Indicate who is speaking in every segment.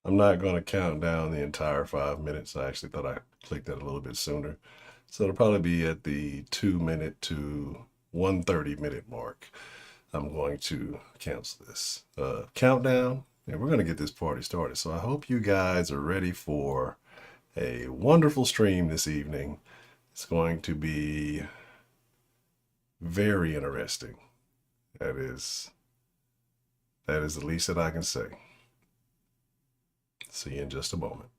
Speaker 1: I'm not going to count down the entire 5 minutes. I actually thought I clicked that a little bit sooner. So it'll probably be at the 2 minute to 130-minute mark. I'm going to cancel this countdown, and we're going to get this party started. So I hope you guys are ready for a wonderful stream this evening. It's going to be very interesting. That is the least that I can say. See you in just a moment.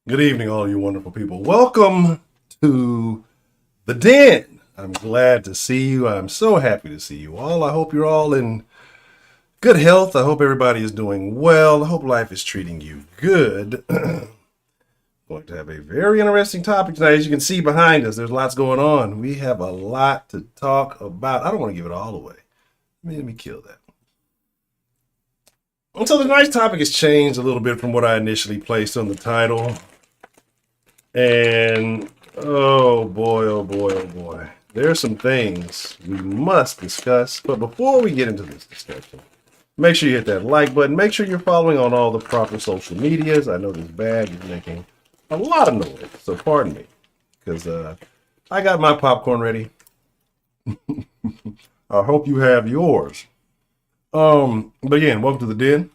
Speaker 1: Good evening, all you wonderful people. Welcome to the Den. I'm glad to see you. I'm so happy to see you all. I hope you're all in good health. I hope everybody is doing well. I hope life is treating you good. Going to have a very interesting topic tonight. As you can see behind us, there's lots going on. We have a lot to talk about. I don't want to give it all away. Let me kill that. And so tonight's topic has changed a little bit from what I initially placed on the title. And oh boy, oh boy, oh boy. There are some things we must discuss. But before we get into this discussion, make sure you hit that like button. Make sure you're following on all the proper social medias. I know this bag is making a lot of noise, so pardon me. Because I got my popcorn ready. I hope you have yours. But again, welcome to the Den.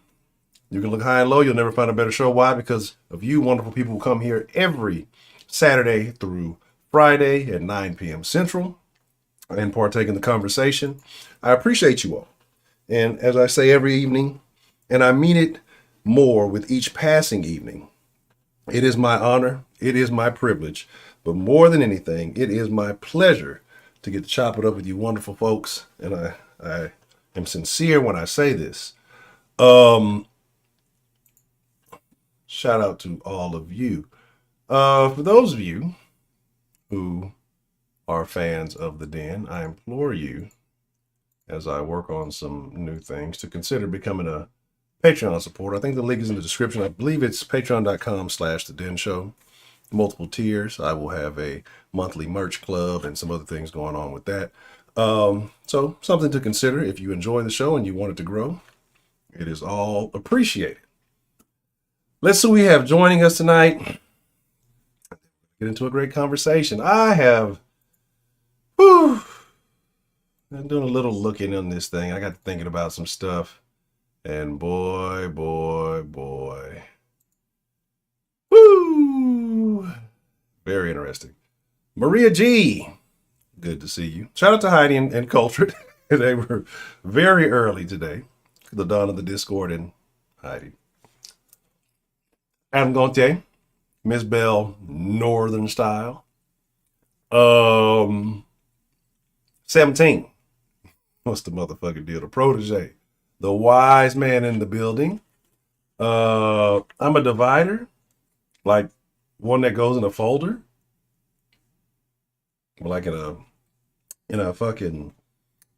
Speaker 1: You can look high and low. You'll never find a better show. Why? Because of you wonderful people who come here every Saturday through Friday at 9 p.m. Central and partake in the conversation. I appreciate you all. And as I say every evening, and I mean it more with each passing evening, it is my honor, it is my privilege, but more than anything, it is my pleasure to get to chop it up with you wonderful folks. And I am sincere when I say this. Shout out to all of you. For those of you who are fans of the Den, I implore you, as I work on some new things, to consider becoming a Patreon supporter. I think the link is in the description. I believe it's patreon.com/The Den Show. Multiple tiers. I will have a monthly merch club and some other things going on with that. So something to consider if you enjoy the show and you want it to grow. It is all appreciated. Let's see who we have joining us tonight. Get into a great conversation. I'm doing a little looking on this thing. I got thinking about some stuff. And boy. Woo! Very interesting. Maria G. Good to see you. Shout out to Heidi and Cultured. They were very early today. The dawn of the Discord and Heidi. Adam Gontier. Miss Bell, Northern Style. 17. What's the motherfucking deal? The protege. The wise man in the building. I'm a divider. Like one that goes in a folder. Like in a fucking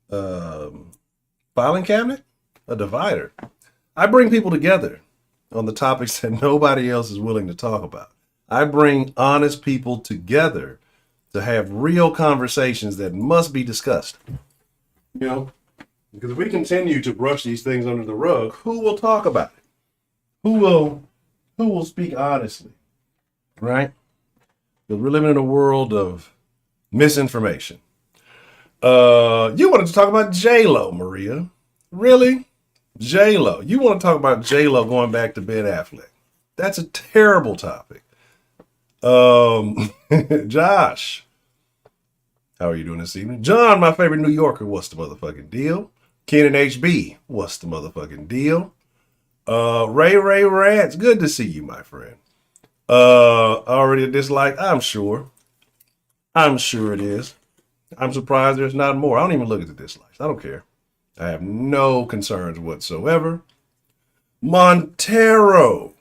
Speaker 1: filing cabinet. A divider. I bring people together on the topics that nobody else is willing to talk about. I bring honest people together to have real conversations that must be discussed. You know, because if we continue to brush these things under the rug, who will talk about it? Who will speak honestly? Right? Because we're living in a world of misinformation. You wanted to talk about J-Lo, Maria. Really? J-Lo. You want to talk about J-Lo going back to Ben Affleck. That's a terrible topic. Josh. How are you doing this evening? John, my favorite New Yorker. What's the motherfucking deal? Kenan HB. What's the motherfucking deal? Ray Rants. Good to see you, my friend. Already a dislike? I'm sure. I'm sure it is. I'm surprised there's not more. I don't even look at the dislikes. I don't care. I have no concerns whatsoever. Montero,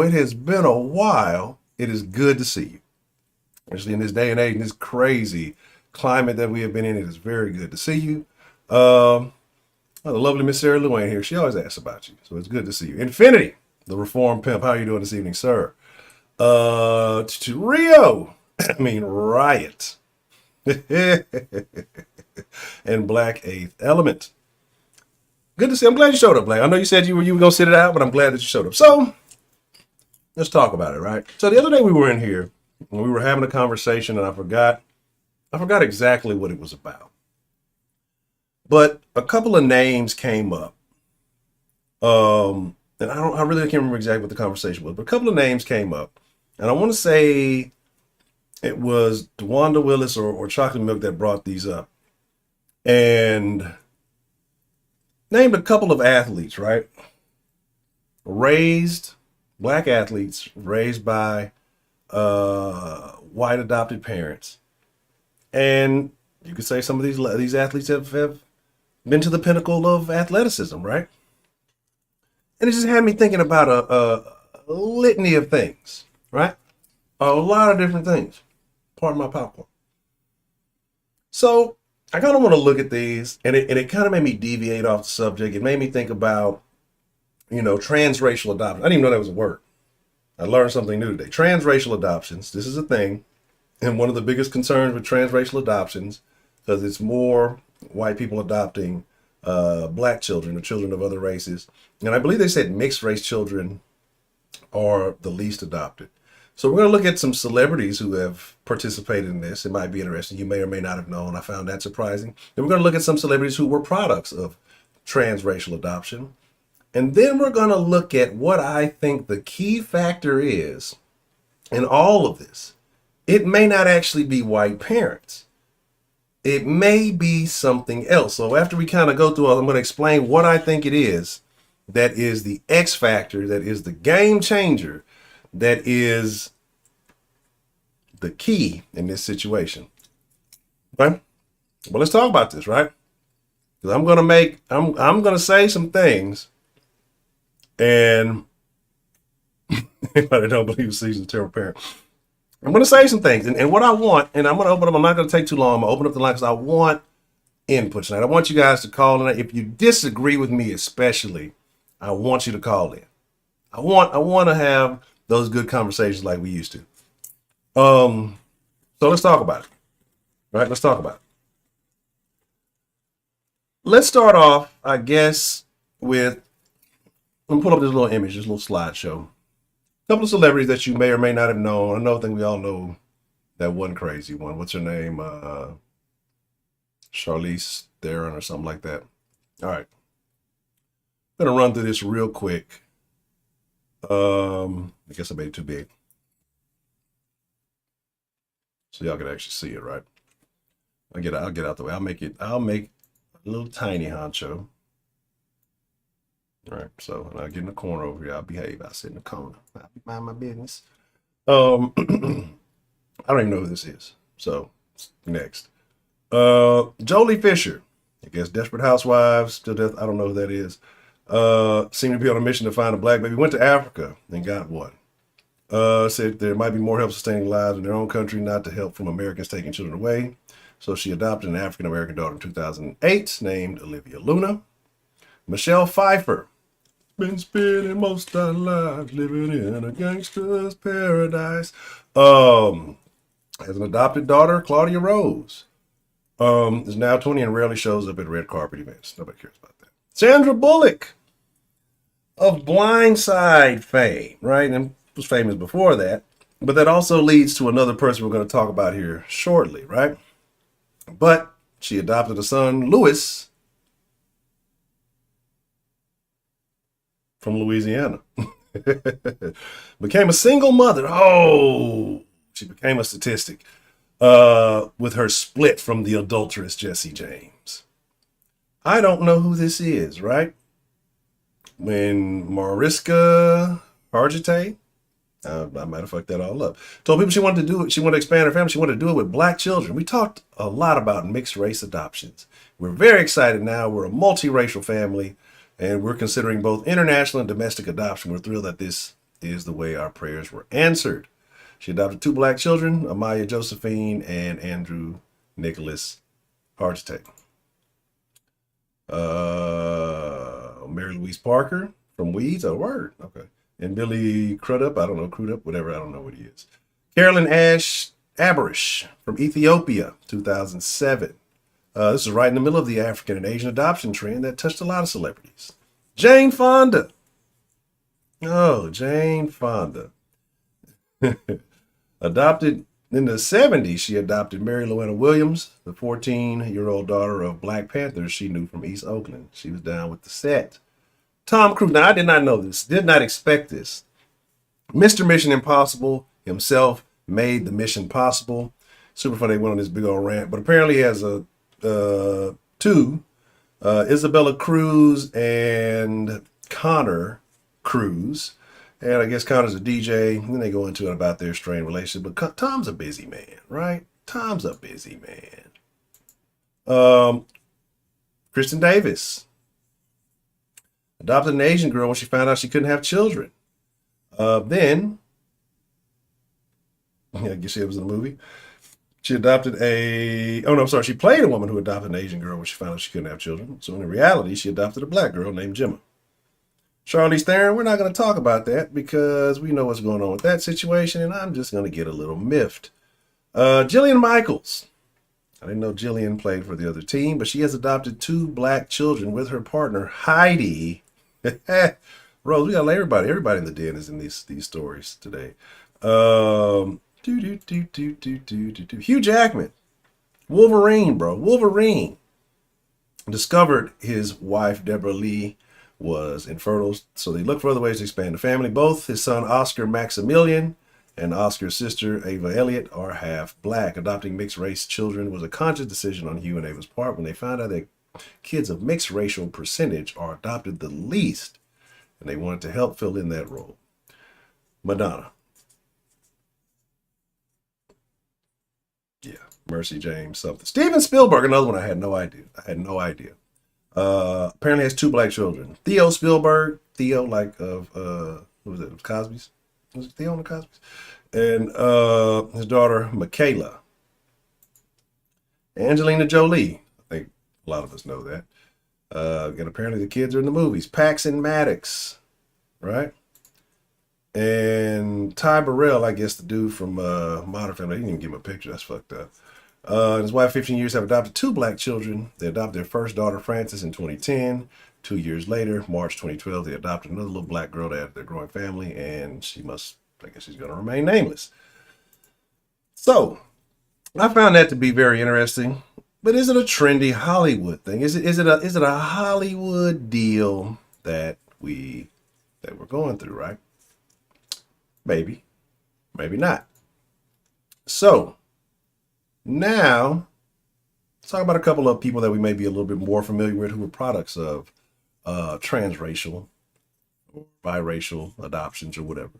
Speaker 1: it has been a while. It is good to see you. Especially in this day and age, in this crazy climate that we have been in, it is very good to see you. The lovely Miss Sarah Luane here. She always asks about you, so it's good to see you. Infinity, the reform pimp. How are you doing this evening, sir? Rio, Riot. And Black Eighth Element. Good to see. I'm glad you showed up, Black. I know you said you were gonna sit it out, but I'm glad that you showed up. So let's talk about it, right? So the other day we were in here and we were having a conversation, and I forgot exactly what it was about. But a couple of names came up. And I really can't remember exactly what the conversation was, but a couple of names came up, and I want to say it was DeWanda Willis or Chocolate Milk that brought these up, and named a couple of athletes, right? Black athletes raised by white adopted parents. And you could say some of these athletes have been to the pinnacle of athleticism, right? And it just had me thinking about a litany of things, right? A lot of different things. Pardon my popcorn. So I kind of want to look at these, and it kind of made me deviate off the subject. It made me think about, transracial adoption. I didn't even know that was a word. I learned something new today. Transracial adoptions. This is a thing. And one of the biggest concerns with transracial adoptions, because it's more white people adopting black children or children of other races. And I believe they said mixed race children are the least adopted. So we're going to look at some celebrities who have participated in this. It might be interesting. You may or may not have known. I found that surprising. Then we're going to look at some celebrities who were products of transracial adoption. And then we're going to look at what I think the key factor is in all of this. It may not actually be white parents. It may be something else. So after we kind of go through all, I'm going to explain what I think it is that is the X factor, that is the game changer, that is the key in this situation. Okay? Well, let's talk about this, right? Because I'm gonna say some things, and anybody don't believe C's a terrible parent. I'm gonna say some things, and what I want, and I'm gonna open up. I'm not gonna take too long. I'm gonna open up the line because I want input tonight. I want you guys to call in. If you disagree with me, especially, I want you to call in. I want to have those good conversations like we used to. So let's talk about it. Right? Let's talk about it. Let's start off, I guess, with, I'm gonna pull up this little image, this little slideshow. A couple of celebrities that you may or may not have known. I think we all know that one crazy one. What's her name? Charlize Theron or something like that. All right. I'm gonna run through this real quick. I guess I made it too big, so y'all can actually see it, right? I'll get out the way. I'll make a little tiny honcho. All right, so when I get in the corner over here, I'll behave. I'll sit in the corner. I'll mind my business. I don't even know who this is. So next, Jolie Fisher. I guess Desperate Housewives to death. I don't know who that is. Seemed to be on a mission to find a black baby. Went to Africa and got one. Said there might be more help sustaining lives in their own country, not to help from Americans taking children away. So she adopted an African-American daughter in 2008 named Olivia Luna. Michelle Pfeiffer. Been spending most of our lives living in a gangster's paradise. Has an adopted daughter, Claudia Rose. Is now 20 and rarely shows up at red carpet events. Nobody cares about that. Sandra Bullock of Blind Side fame, right? And was famous before that. But that also leads to another person we're going to talk about here shortly, right? But she adopted a son, Louis, from Louisiana. Became a single mother. Oh, she became a statistic with her split from the adulterous Jesse James. I don't know who this is, right? When Mariska Hargitay, I might have fucked that all up, told people she wanted to do it. She wanted to expand her family. She wanted to do it with black children. We talked a lot about mixed race adoptions. We're very excited now. We're a multiracial family, and we're considering both international and domestic adoption. We're thrilled that this is the way our prayers were answered. She adopted 2 black children, Amaya Josephine and Andrew Nicholas Hargitay. Mary Louise Parker from Weeds. Oh, word. Okay. And Billy Crudup, I don't know, Crudup, whatever, I don't know what he is. Carolyn Ash Aberish from Ethiopia, 2007. This is right in the middle of the African and Asian adoption trend that touched a lot of celebrities. Jane Fonda. Oh, Jane Fonda. Adopted in the 70s, she adopted Mary Louetta Williams, the 14-year-old daughter of Black Panthers she knew from East Oakland. She was down with the set. Tom Cruise. Now, I did not know this. Did not expect this. Mr. Mission Impossible himself made the mission possible. Super funny. They went on this big old rant. But apparently he has two, Isabella Cruz and Connor Cruz. And I guess Connor's a DJ. And then they go into it about their strained relationship. But Tom's a busy man, right? Tom's a busy man. Kristen Davis adopted an Asian girl when she found out she couldn't have children. Then, I guess it was in the movie. She adopted she played a woman who adopted an Asian girl when she found out she couldn't have children. So in reality, she adopted a black girl named Gemma. Charlize Theron, we're not going to talk about that because we know what's going on with that situation, and I'm just going to get a little miffed. Jillian Michaels. I didn't know Jillian played for the other team, but she has adopted 2 black children with her partner, Heidi. Rose, we got to let everybody in the den is in these stories today. Hugh Jackman, Wolverine, bro. Wolverine discovered his wife, Deborah Lee, was infertile, so they looked for other ways to expand the family. Both his son, Oscar Maximilian, and Oscar's sister, Ava Elliott, are half black. Adopting mixed race children was a conscious decision on Hugh and Ava's part when they found out that kids of mixed racial percentage are adopted the least, and they wanted to help fill in that role. Madonna. Yeah, Mercy James something. Steven Spielberg, another one I had no idea. Apparently has two black children. Theo Spielberg, Theo like of what was it? Cosby's. Was it Theo on the Cosby's? And his daughter Michaela. Angelina Jolie. I think a lot of us know that. And apparently the kids are in the movies. Paxton Maddox, right? And Ty Burrell, I guess the dude from Modern Family. I didn't even give him a picture. That's fucked up. And his wife, 15 years, have adopted two black children. They adopted their first daughter, Frances, in 2010. 2 years later, March 2012, they adopted another little black girl to add to their growing family, and I guess she's going to remain nameless. So, I found that to be very interesting. But is it a trendy Hollywood thing? Is it a Hollywood deal that we're going through, right? Maybe, maybe not. So, now, let's talk about a couple of people that we may be a little bit more familiar with who are products of transracial or biracial adoptions or whatever.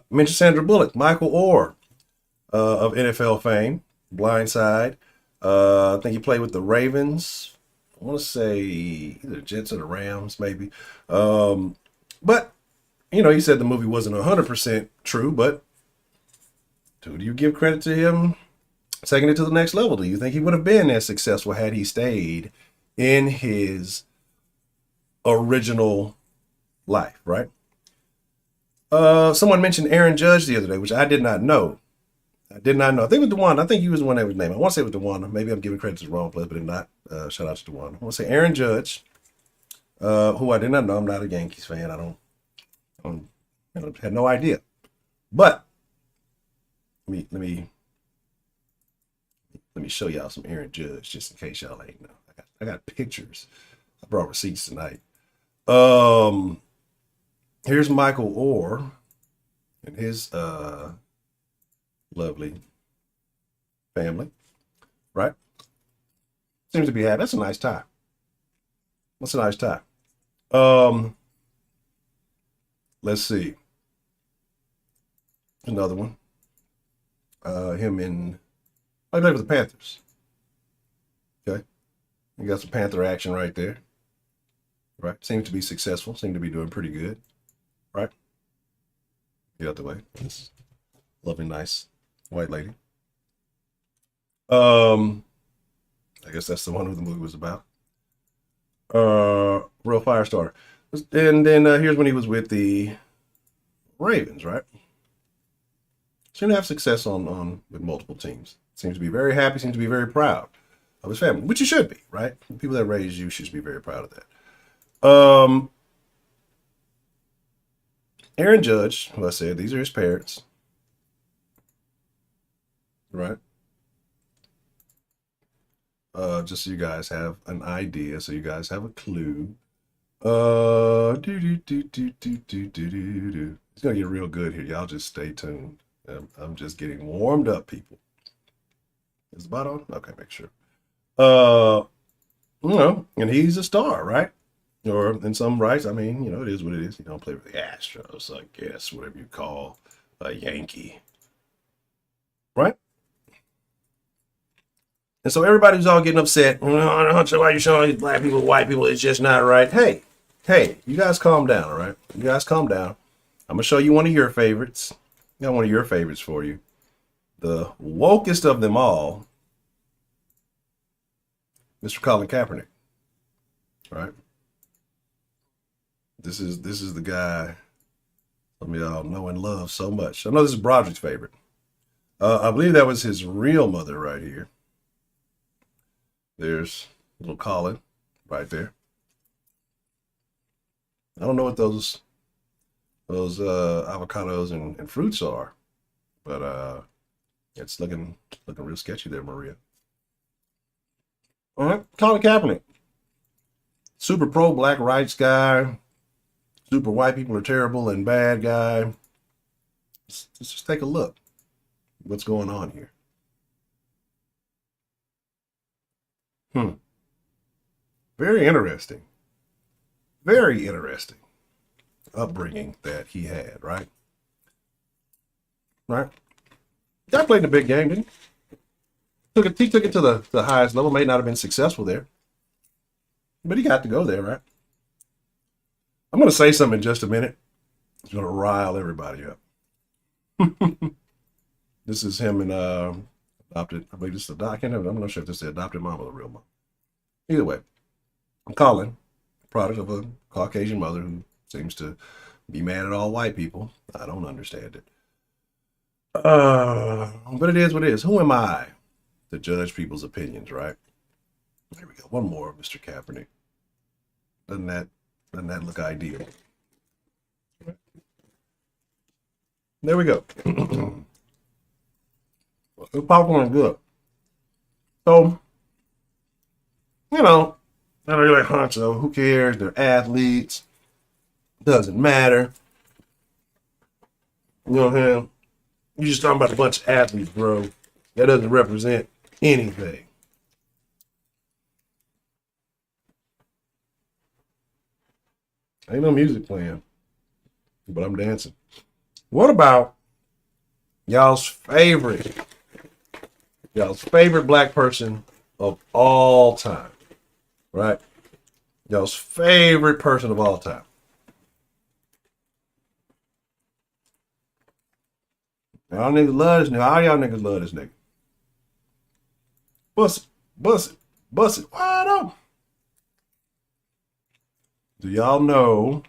Speaker 1: Mention Sandra Bullock, Michael Orr of NFL fame, Blindside. I think he played with the Ravens. I want to say either the Jets or the Rams, maybe. But, he said the movie wasn't 100% true, but do you give credit to him taking it to the next level? Do you think he would have been as successful had he stayed in his original life, right? Someone mentioned Aaron Judge the other day, which I did not know. I think it was DeWanda. I think he was the one that was named. I want to say it was DeWanda. Maybe I'm giving credit to the wrong place, but if not, shout out to DeWanda. I want to say Aaron Judge, who I did not know. I'm not a Yankees fan. I had no idea. But let me show y'all some Aaron Judge just in case y'all ain't know. I got pictures. I brought receipts tonight. Here's Michael Orr and his lovely family, right? Seems to be happy. That's a nice tie. Let's see. Another one. Him in I played with the Panthers. Okay. You got some Panther action right there. Right. Seems to be successful. Seem to be doing pretty good. Right. Get out the way. This lovely, nice white lady. I guess that's the one who the movie was about. Real fire starter. And then here's when he was with the Ravens, right? Seemed to have success on with multiple teams. Seems to be very happy, seems to be very proud of his family, which you should be, right? The people that raised you should be very proud of that. Aaron Judge, who I said, these are his parents, right? Just so you guys have an idea, so you guys have a clue. It's gonna get real good here. Y'all just stay tuned. I'm just getting warmed up, people. Is the bot on? Okay, make sure. And he's a star, right? Or in some rights, I mean, it is what it is. You don't play with the Astros, I guess, whatever you call a Yankee, right? And so everybody's all getting upset. Huncho, why are you showing these black people, white people? It's just not right. Hey, you guys calm down, all right? You guys calm down. I'm going to show you one of your favorites. I got one of your favorites for you. The wokest of them all, Mr. Colin Kaepernick. All right? This is the guy some of y'all know and love so much. I know this is Broderick's favorite. I believe that was his real mother right here. There's little Colin right there. I don't know what those avocados and fruits are. But it's looking real sketchy there, Maria. All right, Colin Kaepernick, super pro black rights guy, super white people are terrible and bad guy. Let's just take a look. What's going on here? Very interesting. Very interesting upbringing that he had, right? Right? Guy played a big game, didn't he? He took it to the highest level. May not have been successful there, but he got to go there, right? I'm going to say something in just a minute. It's going to rile everybody up. This is him and adopted. I believe this is I'm not sure if this is the adopted mom or the real mom. Either way, Colin, product of a Caucasian mother who seems to be mad at all white people. I don't understand it. But it is what it is. Who am I to judge people's opinions, right? There we go. One more, Mr. Kaepernick. Doesn't that look ideal? There we go. The popcorn is good. So, I know you're like, Honcho, who cares? They're athletes. Doesn't matter. You know what I'm saying? You're just talking about a bunch of athletes, bro. That doesn't represent anything. Ain't no music playing, but I'm dancing. What about y'all's favorite black person of all time, right? Y'all's favorite person of all time. Y'all niggas love this nigga. All y'all niggas love this nigga. Bust it wide open. Do y'all know?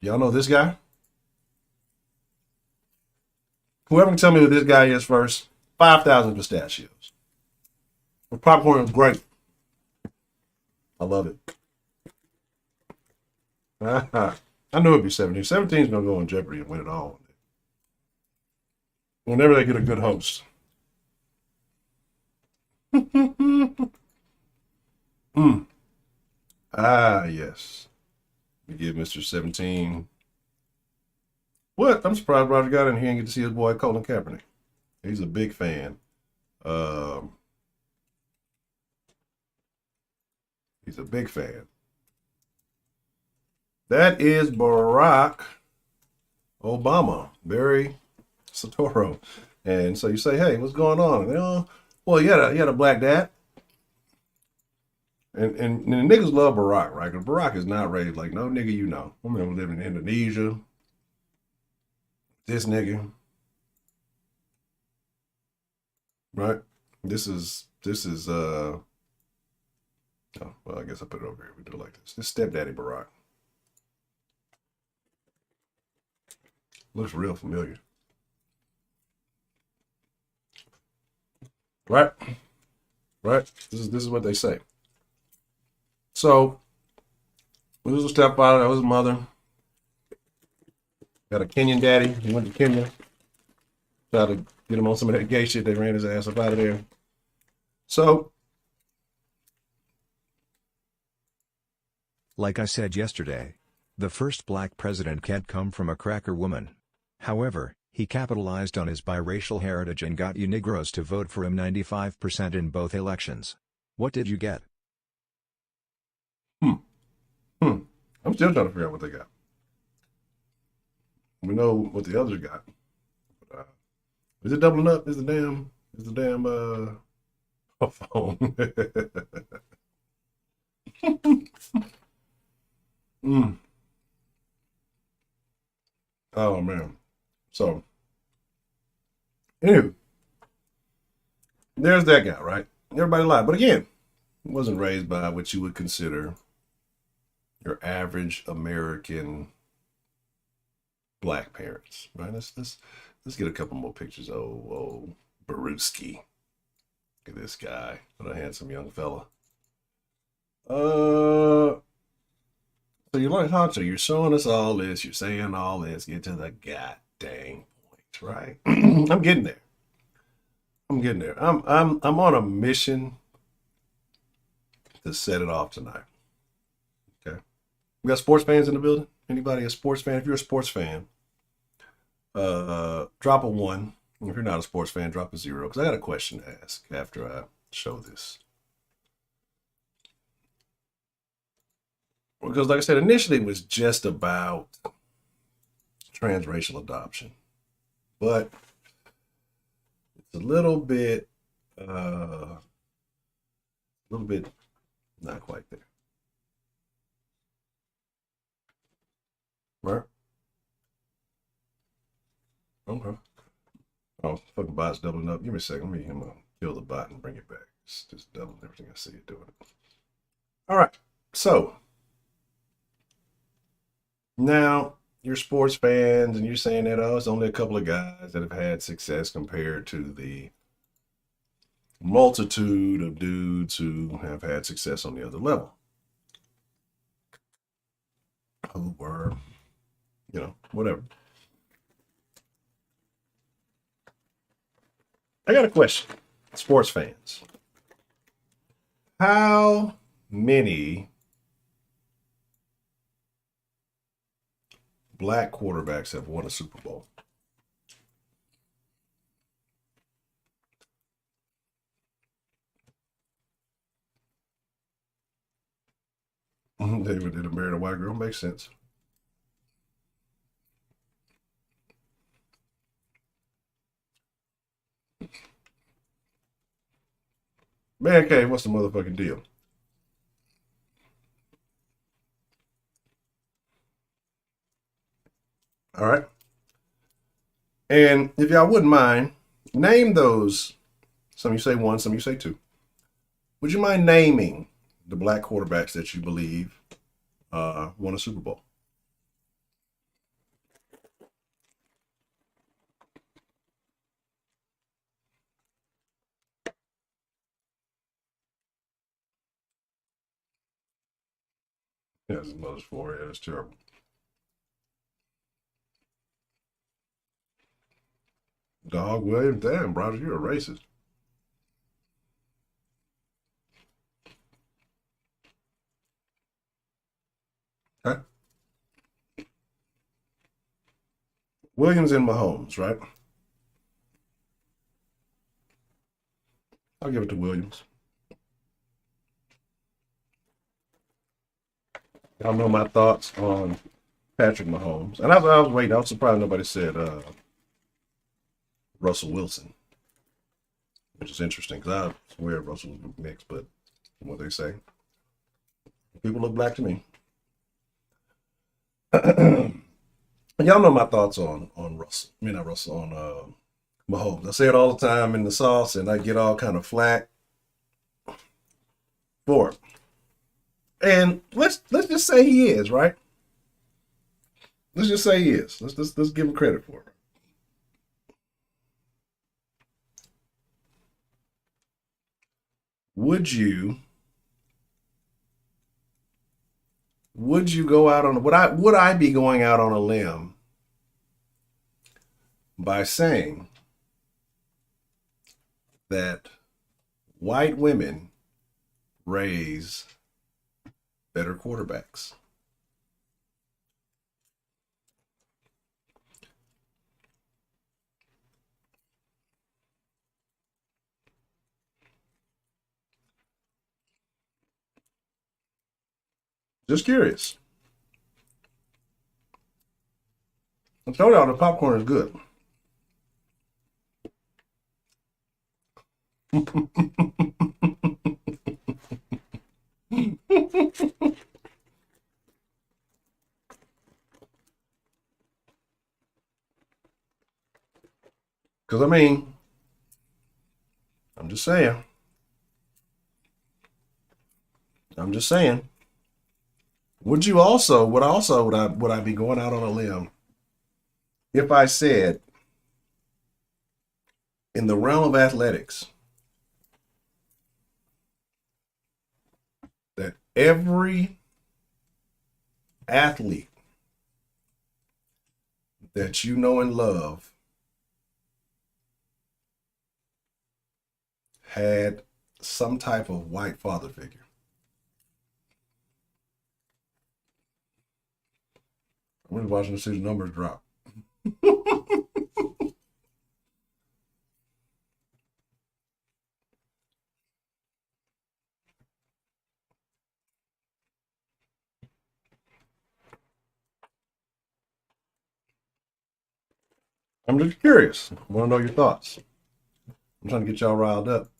Speaker 1: Y'all know this guy? Whoever can tell me who this guy is first, 5,000 pistachios. The popcorn is great. I love it. I knew it'd be 17. 17 is going to go on Jeopardy and win it all. Whenever they get a good host. Ah, yes. We give Mr. 17. What? I'm surprised Roger got in here and get to see his boy Colin Kaepernick. He's a big fan. He's a big fan. That is Barack Obama, Barry Soetoro. And so you say, hey, what's going on? And well, you had a black dad. And the niggas love Barack, right? Because Barack is not raised like no nigga you know. I remember living in Indonesia. This nigga. Right? This is oh, well, I guess I'll put it over here. We do it like this. This stepdaddy Barack. Looks real familiar. Right? Right? This is what they say. So, this was a stepfather, that was his mother. Got a Kenyan daddy. He went to Kenya. Tried to get him on some of that gay shit. They ran his ass up out of there. So,
Speaker 2: like I said yesterday, the first black president can't come from a cracker woman. However, he capitalized on his biracial heritage and got you Negroes to vote for him 95% in both elections. What did you get?
Speaker 1: I'm still trying to figure out what they got. We know what the others got. Is it doubling up? Is the damn phone? Oh man. So anyway, there's that guy, right? Everybody lied. But again, he wasn't raised by what you would consider your average American black parents, right? Let's get a couple more pictures. Oh, Baruski. Look at this guy. What a handsome young fella. So you're like Honcho, you're showing us all this, you're saying all this, get to the goddamn point, right? I'm getting there. I'm getting there. I'm on a mission to set it off tonight. Okay. We got sports fans in the building. Anybody a sports fan? If you're a sports fan, drop a 1. If you're not a sports fan, drop a 0. Because I got a question to ask after I show this. Because like I said, initially it was just about transracial adoption. But it's a little bit not quite there. Right? Okay. Oh, fucking bot's doubling up. Give me a second. Let me kill the bot and bring it back. It's just doubling everything I see it doing. All right. So now you're sports fans and you're saying that, oh, it's only a couple of guys that have had success compared to the multitude of dudes who have had success on the other level. Who were, whatever. I got a question. Sports fans. How many black quarterbacks have won a Super Bowl? David did a married a white girl. Makes sense. Man, okay, what's the motherfucking deal? All right. And if y'all wouldn't mind, name those. Some you say 1, some you say 2. Would you mind naming the black quarterbacks that you believe won a Super Bowl? Yeah, his mother's forehead is terrible. Dog Williams, damn, brother, you're a racist. Okay. Williams and Mahomes, right? I'll give it to Williams. Y'all know my thoughts on Patrick Mahomes. And I was waiting. I was surprised nobody said Russell Wilson, which is interesting because I swear Russell was mixed, but what they say, people look black to me. Y'all know my thoughts on Russell. I mean, not Russell, on Mahomes. I say it all the time in the sauce, and I get all kind of flack for it. And let's just say he is, right? Let's just say he is. Let's give him credit for it. Would you go out on would I be going out on a limb by saying that white women raise better quarterbacks? Just curious. I told y'all the popcorn is good. Because, I mean, I'm just saying. Would I be going out on a limb if I said in the realm of athletics that every athlete that you know and love had some type of white father figure? I'm just watching to see the numbers drop. I'm just curious. I want to know your thoughts. I'm trying to get y'all riled up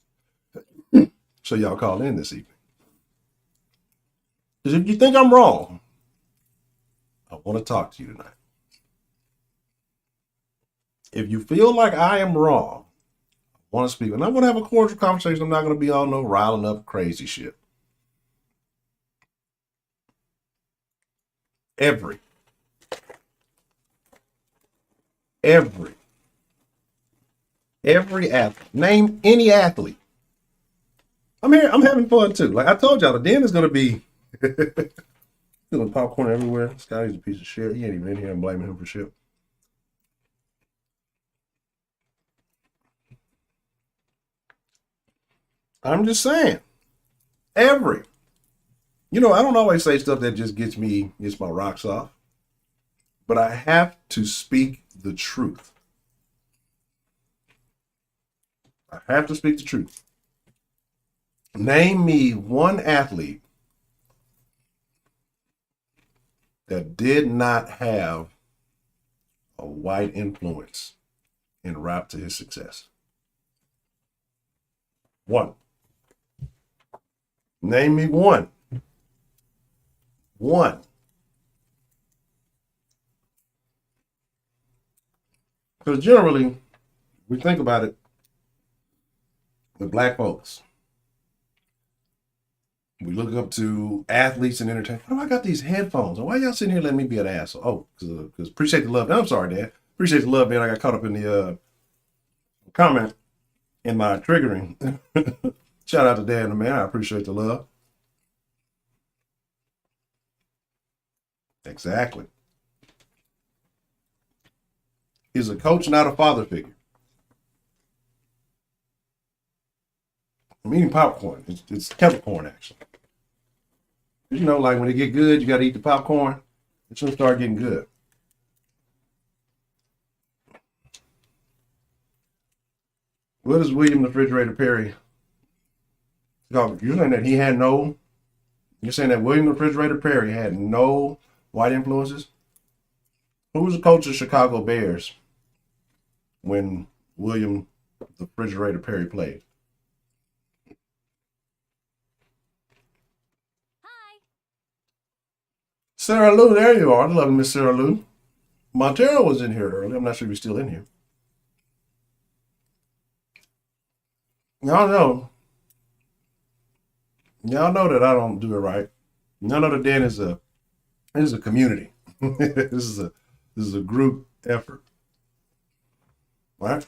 Speaker 1: so y'all call in this evening. Because if you think I'm wrong, I want to talk to you tonight. If you feel like I am wrong, I want to speak. And I want to have a cordial conversation. I'm not going to be all no riling up crazy shit. Every athlete. Name any athlete. I'm here. I'm having fun too. Like I told y'all, the den is going to be feeling popcorn everywhere. Scotty's a piece of shit. He ain't even in here. I'm blaming him for shit. I'm just saying. You know, I don't always say stuff that just gets my rocks off. But I have to speak the truth. I have to speak the truth. Name me one athlete that did not have a white influence en route to his success. One. Name me one. One. Because generally, we think about it with black folks. We look up to athletes and entertainers. Oh, I got these headphones. Why y'all sitting here letting me be an asshole? Oh, because appreciate the love. I'm sorry, Dad. Appreciate the love, man. I got caught up in the comment in my triggering. Shout out to Dad and the man. I appreciate the love. Exactly. Is a coach not a father figure? I'm eating popcorn. It's kettle corn, actually. You know, like when it get good, you got to eat the popcorn. It's going to start getting good. What is William the Refrigerator Perry? You're saying that you're saying that William the Refrigerator Perry had no white influences? Who was the coach of Chicago Bears when William the Refrigerator Perry played?
Speaker 3: Hi.
Speaker 1: Sarah Lou, there you are. I love Miss Sarah Lou. Montero was in here earlier. I'm not sure if he's still in here. Y'all know that I don't do it right. Y'all know that Dan is a community. this is a group effort. Right?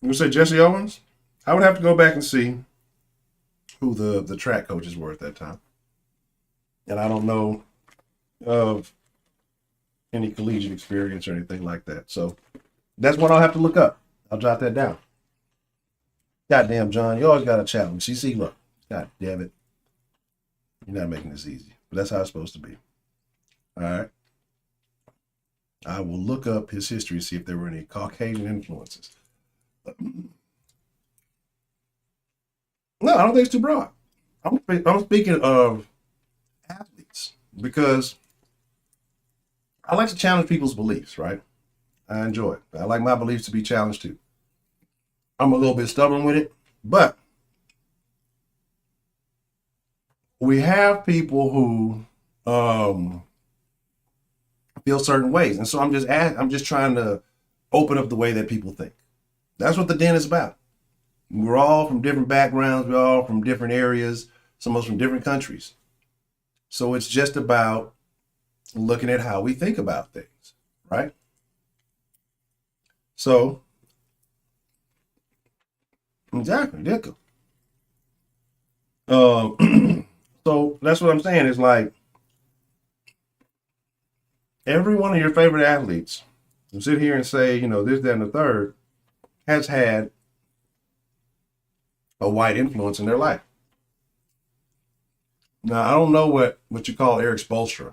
Speaker 1: You say Jesse Owens? I would have to go back and see who the track coaches were at that time. And I don't know of any collegiate experience or anything like that. So that's what I'll have to look up. I'll jot that down. Goddamn, John, you always got to challenge. See, look. God damn it. You're not making this easy. But that's how it's supposed to be. All right. I will look up his history and see if there were any Caucasian influences. No, I don't think it's too broad. I'm speaking of athletes because I like to challenge people's beliefs, right? I enjoy it. I like my beliefs to be challenged too. I'm a little bit stubborn with it, but we have people who feel certain ways, and so I'm just trying to open up the way that people think. That's what the den is about. We're all from different backgrounds. We're all from different areas. Some of us from different countries. So it's just about looking at how we think about things, right? So, exactly, Dicka. So that's what I'm saying is like, every one of your favorite athletes who sit here and say, this, that, and the third, has had a white influence in their life. Now, I don't know what you call Eric Spoelstra.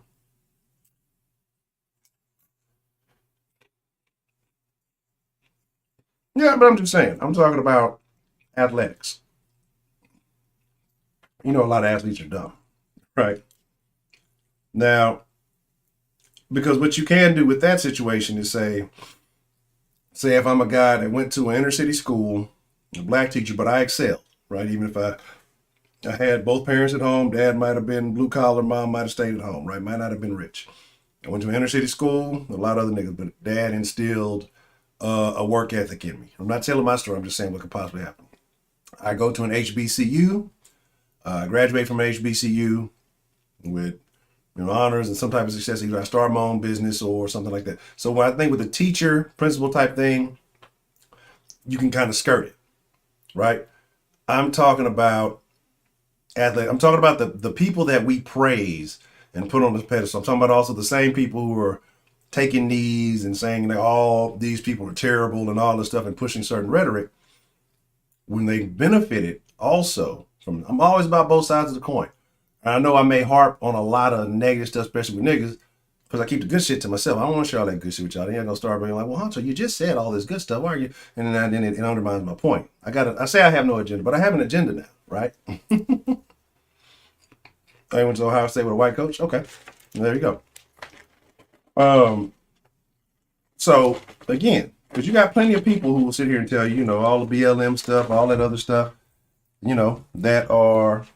Speaker 1: Yeah, but I'm just saying, I'm talking about athletics. A lot of athletes are dumb, right? Now, because what you can do with that situation is say if I'm a guy that went to an inner city school, a black teacher, but I excelled, right? Even if I had both parents at home, dad might have been blue collar, mom might have stayed at home, right? Might not have been rich. I went to an inner city school, a lot of other niggas, but dad instilled a work ethic in me. I'm not telling my story, I'm just saying what could possibly happen. I go to an HBCU, graduate from an HBCU with honors and some type of success. Either I start my own business or something like that. So when I think with a teacher, principal type thing, you can kind of skirt it, right? I'm talking about athletes. I'm talking about the people that we praise and put on this pedestal. I'm talking about also the same people who are taking knees and saying that all these people are terrible and all this stuff and pushing certain rhetoric when they benefited also from. I'm always about both sides of the coin. And I know I may harp on a lot of negative stuff, especially with niggas, because I keep the good shit to myself. I don't want to share all that good shit with y'all. Then you're gonna start being like, "Well, Honcho, you just said all this good stuff. Why are you?" And then it undermines my point. I say I have no agenda, but I have an agenda now, right? I went to Ohio State with a white coach. Okay, there you go. So again, because you got plenty of people who will sit here and tell you, all the BLM stuff, all that other stuff, that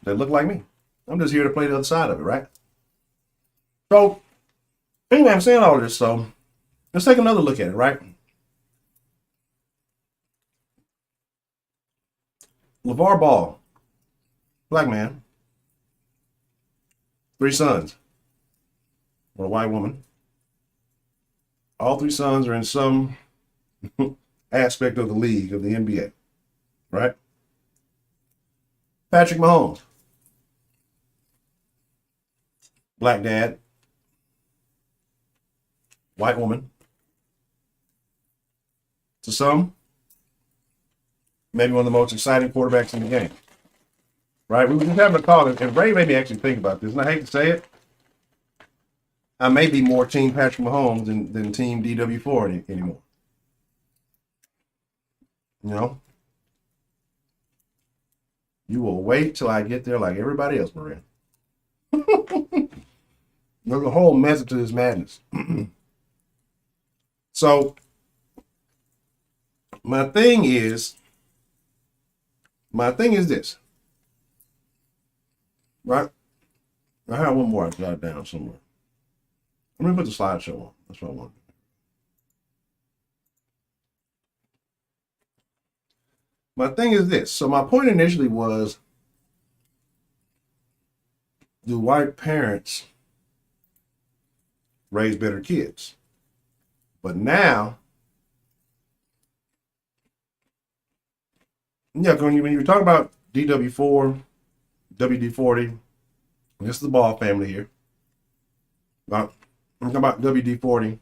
Speaker 1: look like me. I'm just here to play the other side of it, right? So anyway, I'm saying all of this, so let's take another look at it, right? LeVar Ball, black man, 3 sons, or a white woman. All 3 sons are in some aspect of the league, of the NBA, right? Patrick Mahomes, black dad, white woman. To some, maybe one of the most exciting quarterbacks in the game, right? We were just having a call, and Ray made me actually think about this, and I hate to say it, I may be more team Patrick Mahomes than team DW4 anymore. You will wait till I get there like everybody else, Maria. There's a whole method to this madness. So my thing is this, right? I have one more I jotted down somewhere. Let me put the slideshow on. That's what I want. My thing is this. So my point initially was, do white parents raise better kids? But now, yeah, when you talk about DW4, WD40, this is the Ball family here. I'm talking about WD40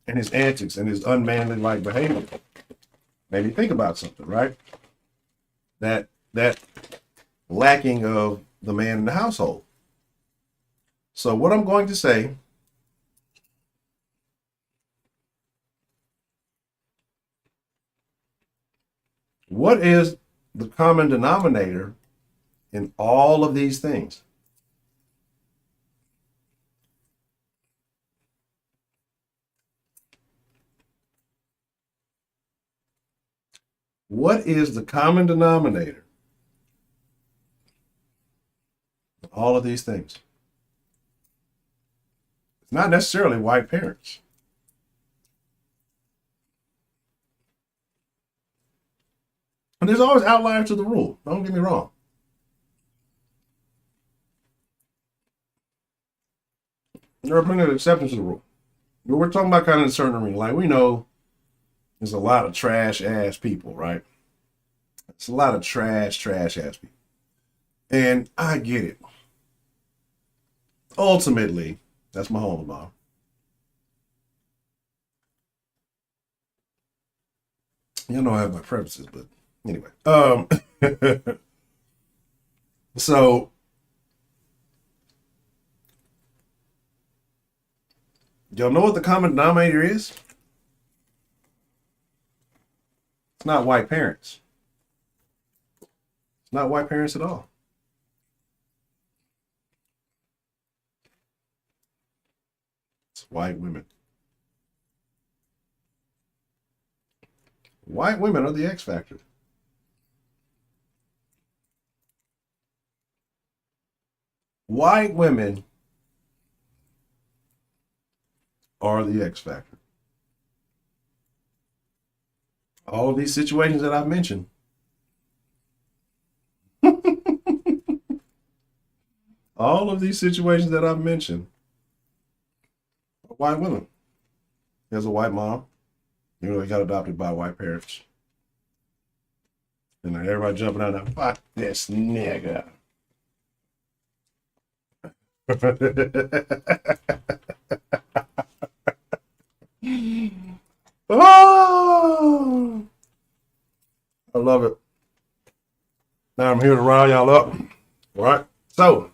Speaker 1: and his antics and his unmanly like behavior. Made me think about something, right? That lacking of the man in the household. So what I'm going to say, what is the common denominator in all of these things? What is the common denominator in all of these things? It's not necessarily white parents. And there's always outliers to the rule. Don't get me wrong. There are plenty of exceptions to the rule. But we're talking about kind of a certain arena. Like, we know there's a lot of trash ass people, right? It's a lot of trash ass people. And I get it. Ultimately, that's my home mom. You know I have my preferences, but anyway. So y'all know what the common denominator is? It's not white parents. It's not white parents at all. It's white women. White women are the X factor. White women are the X factor. All of these situations that I've mentioned, all of these situations that I've mentioned are white women. He has a white mom. You know, he got adopted by white parents. And then everybody jumping out there, fuck this nigga. Oh, I love it. Now I'm here to rile y'all up. All right. So,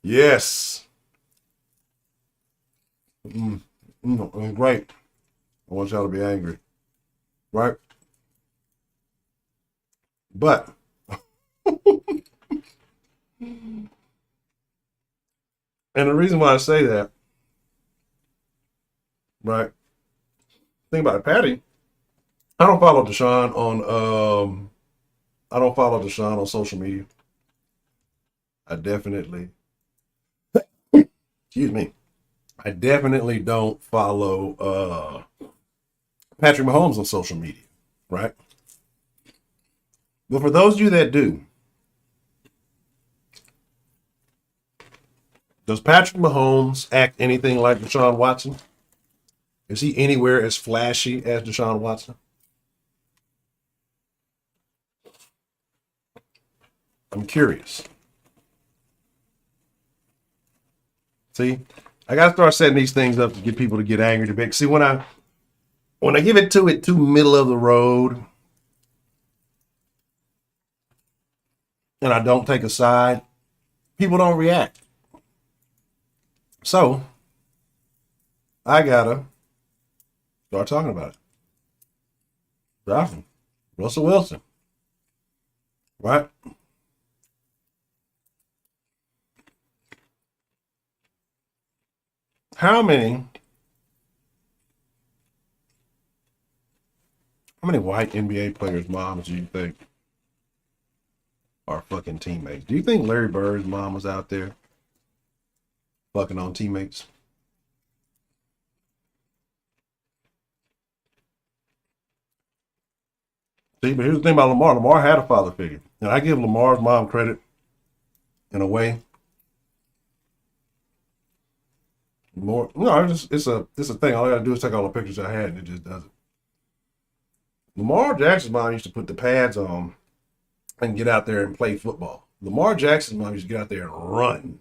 Speaker 1: yes. Great. I want y'all to be angry. Right? But, and the reason why I say that, right? Think about it, Patty. I don't follow Deshaun on social media. I definitely excuse me. I definitely don't follow Patrick Mahomes on social media, right? But for those of you that do, does Patrick Mahomes act anything like Deshaun Watson? Is he anywhere as flashy as Deshaun Watson? I'm curious. See, I gotta start setting these things up to get people to get angry to big. See, when I give it too middle of the road, and I don't take a side, people don't react. So I gotta start talking about it. Johnson, Russell Wilson, right? How many white NBA players' moms do you think are fucking teammates? Do you think Larry Bird's mom was out there fucking on teammates? See, but here's the thing about Lamar. Lamar had a father figure. And I give Lamar's mom credit in a way. More, no, it's a thing. All I gotta do is take all the pictures I had and it just does it. Lamar Jackson's mom used to put the pads on and get out there and play football. Lamar Jackson's mom used to get out there and run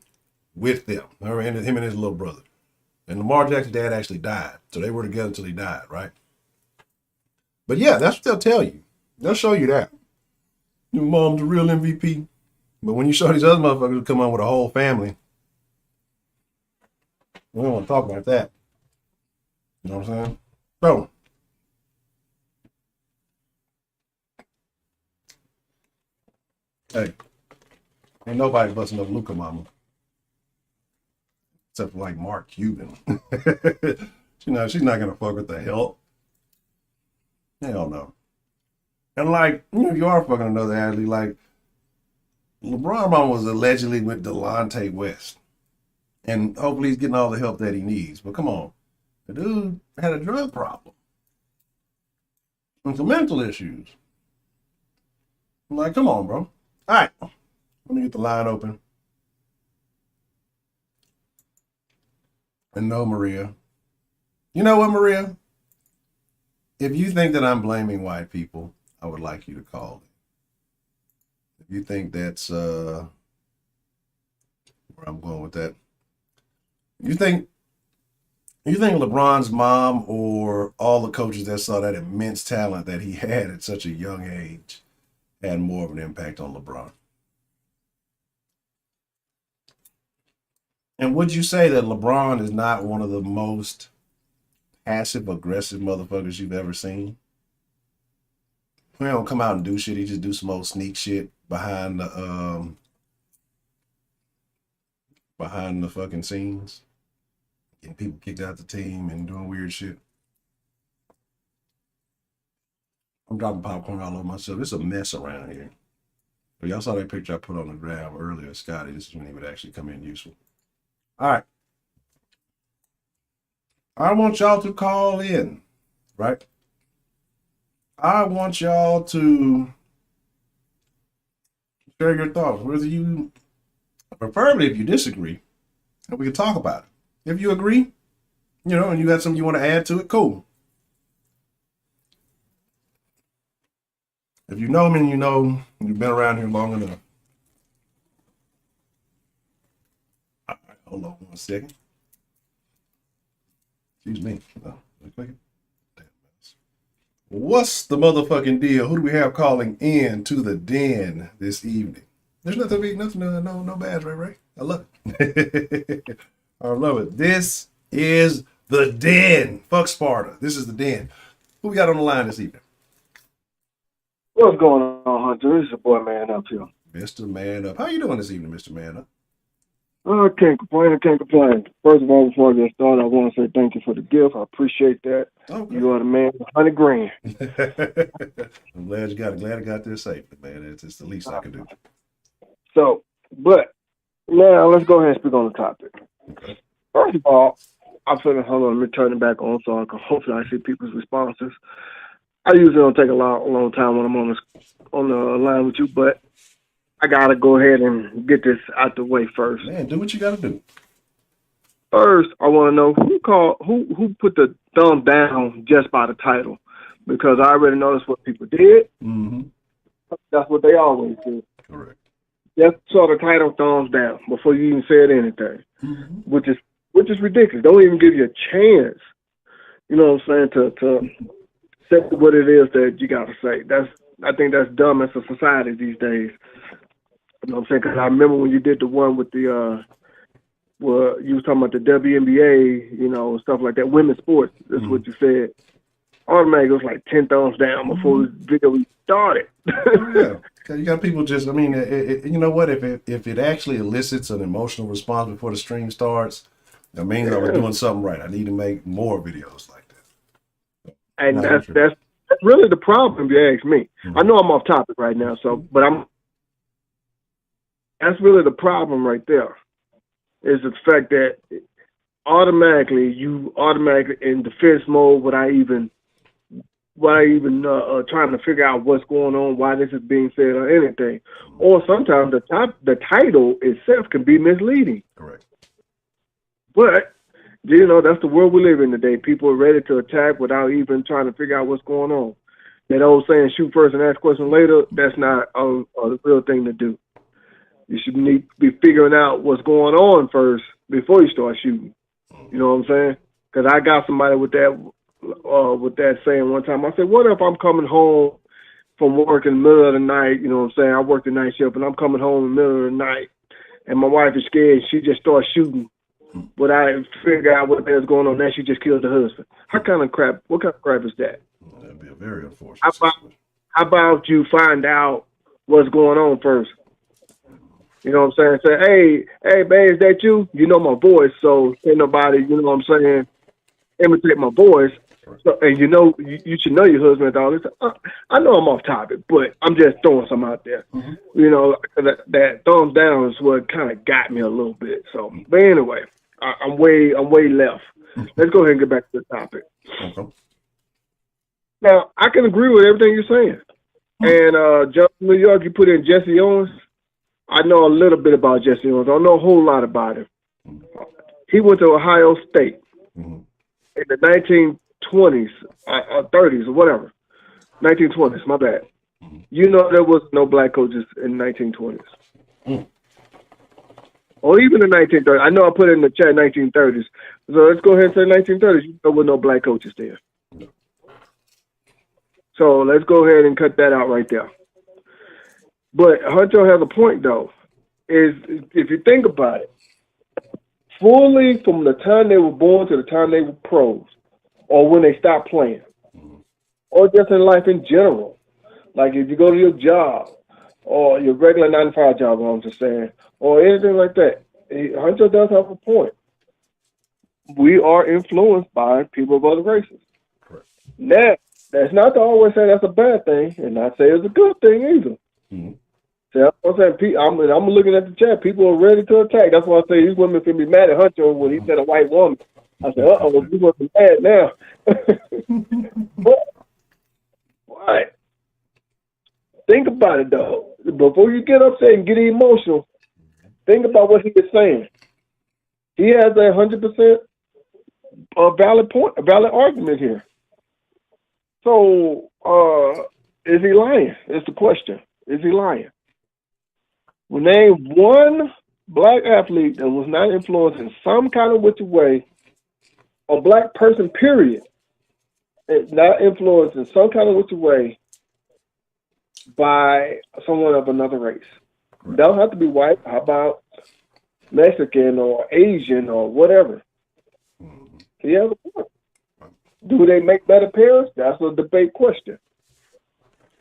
Speaker 1: with them. Him and his little brother. And Lamar Jackson's dad actually died. So they were together until he died, right? But yeah, that's what they'll tell you. They'll show you that. Your mom's a real MVP. But when you show these other motherfuckers who come on with a whole family, we don't want to talk about that. You know what I'm saying? So, hey, ain't nobody busting up Luca mama. Except for like Mark Cuban. She's not gonna fuck with the help. Hell no. And like, if you are fucking another athlete, like LeBron mama was allegedly with Delonte West. And hopefully he's getting all the help that he needs. But come on. The dude had a drug problem. And some mental issues. I'm like, come on, bro. All right. Let me get the line open. And no, Maria. You know what, Maria? If you think that I'm blaming white people, I would like you to call it. If you think that's where I'm going with that. You think You think LeBron's mom or all the coaches that saw that immense talent that he had at such a young age had more of an impact on LeBron? And would you say that LeBron is not one of the most passive aggressive motherfuckers you've ever seen? He don't come out and do shit. He just do some old sneak shit behind the fucking scenes, getting people kicked out the team and doing weird shit. I'm dropping popcorn all over myself. It's a mess around here. But y'all saw that picture I put on the ground earlier, Scotty. This is when he would actually come in useful. All right. I want y'all to call in, right? I want y'all to share your thoughts, whether you, preferably if you disagree, and we can talk about it. If you agree, and you got something you want to add to it, cool. If you know me and you've been around here long enough. All right, hold on 1 second. Excuse me. No, click it. What's the motherfucking deal? Who do we have calling in to the den this evening? There's nothing no badge, right? I love it. I love it. This is the den. Fuck Sparta. This is the den. Who we got on the line this evening?
Speaker 3: What's going on, Hunter? This is your boy Man Up here.
Speaker 1: Mr. Man Up. How you doing this evening, Mr. Man Up?
Speaker 3: I can't complain. First of all, before I get started, I want to say thank you for the gift. I appreciate that.
Speaker 1: Okay.
Speaker 3: You are the man with $100,000.
Speaker 1: I'm glad you got it. Glad I got there safely, man. It's the least I can do.
Speaker 3: So, but now let's go ahead and speak on the topic.
Speaker 1: Okay.
Speaker 3: First of all, I'm feeling, hold on, let me turn it back on so I can hopefully I see people's responses. I usually don't take a long time when I'm on the line with you, but I gotta go ahead and get this out the way first.
Speaker 1: Man, do what you gotta do.
Speaker 3: First, I want to know who put the thumbs down just by the title, because I already noticed what people did.
Speaker 1: Mm-hmm.
Speaker 3: That's what they always do.
Speaker 1: Correct.
Speaker 3: Just saw the title, thumbs down before you even said anything,
Speaker 1: mm-hmm.
Speaker 3: which is ridiculous. Don't even give you a chance. You know what I'm saying, to say what it is that you got to say. I think that's dumb as a society these days. You know what I'm saying? Because I remember when you did the one with the, well, you was talking about the WNBA, stuff like that, women's sports. That's
Speaker 1: mm-hmm.
Speaker 3: what you said. Automatically, it was like 10 thumbs down before the video started.
Speaker 1: Yeah. You got people just, you know what? If it actually elicits an emotional response before the stream starts, that means I was doing something right. I need to make more videos like that.
Speaker 3: And that's really the problem, if you ask me. Mm-hmm. I know I'm off topic right now, but that's really the problem right there, is the fact that you automatically in defense mode without even trying to figure out what's going on, why this is being said or anything. Or sometimes the title itself can be misleading.
Speaker 1: Correct.
Speaker 3: But, that's the world we live in today. People are ready to attack without even trying to figure out what's going on. That old saying, shoot first and ask questions later, that's not a real thing to do. You should be figuring out what's going on first before you start shooting. You know what I'm saying? Because I got somebody with that saying one time. I said, what if I'm coming home from work in the middle of the night? You know what I'm saying? I work the night shift, and I'm coming home in the middle of the night, and my wife is scared. She just starts shooting. But I figure out what the hell's going on. Now she just killed the husband. What kind of crap is that?
Speaker 1: That'd be a very unfortunate
Speaker 3: situation. How about you find out what's going on first? You know what I'm saying? Say, hey, babe, is that you? You know my voice, so ain't nobody, you know what I'm saying, imitate my voice. So, and you should know your husband and all this. I know I'm off topic, but I'm just throwing some out there. Mm-hmm. That thumbs down is what kind of got me a little bit. So, but anyway, I'm way left. Mm-hmm. Let's go ahead and get back to the topic.
Speaker 1: Okay.
Speaker 3: Now, I can agree with everything you're saying. Mm-hmm. And John, New York, you put in Jesse Owens. I know a little bit about Jesse Owens. I don't know a whole lot about him. Mm-hmm. He went to Ohio State in the 1920s, 30s, or whatever. 1920s, my bad. Mm-hmm. There was no black coaches in the 1920s. Mm. or even the 1930s. I know I put it in the chat 1930s. So let's go ahead and say 1930s. You know, with no black coaches there. So let's go ahead and cut that out right there. But Honcho has a point, though, is if you think about it, fully from the time they were born to the time they were pros, or when they stopped playing, or just in life in general, like if you go to your job, or your regular 9-to-5 job, I'm just saying, or anything like that, Honcho does have a point. We are influenced by people of other races.
Speaker 1: Correct.
Speaker 3: Now, that's not to always say that's a bad thing, and not say it's a good thing either.
Speaker 1: Mm-hmm.
Speaker 3: So I'm saying, I'm looking at the chat. People are ready to attack. That's why I say these women can be mad at Honcho when he said a white woman. I said, uh-oh, you must be mad now. But, what? Think about it, though. Before you get upset and get emotional, think about what he is saying. He has a 100% valid point, a valid argument here. So, is he lying? Is the question. Is he lying? We name one black athlete that was not influenced in some kind of which way, a black person, period, not influenced in some kind of which way by someone of another race. Right. Don't have to be white. How about Mexican or Asian or whatever? Mm-hmm. He has a point. Do they make better parents? That's a debate question.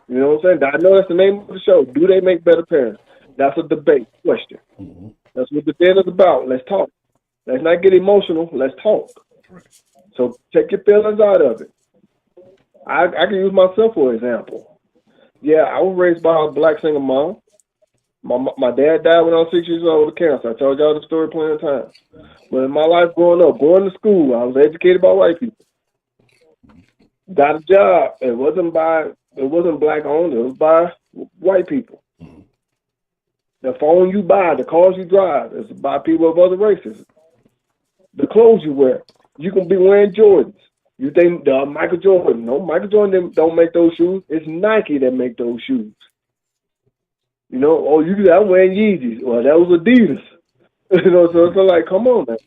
Speaker 3: You know what I'm saying? I know that's the name of the show. Do they make better parents? That's a debate question. Mm-hmm. That's what the den is about. Let's talk. Let's not get emotional. Let's talk. Right. So take your feelings out of it. I can use myself for example. Yeah, I was raised by a black single mom. My dad died when I was 6 years old with cancer. I told y'all the story plenty of times. But in my life growing up, going to school, I was educated by white people. Got a job. It wasn't black owned. It was by white people. Mm-hmm. The phone you buy, the cars you drive, is by people of other races. The clothes you wear, you can be wearing Jordans. You think Michael Jordan? No, Michael Jordan don't make those shoes. It's Nike that make those shoes. You know, I'm wearing Yeezys. Well, that was Adidas. You know, so it's like, come on, man.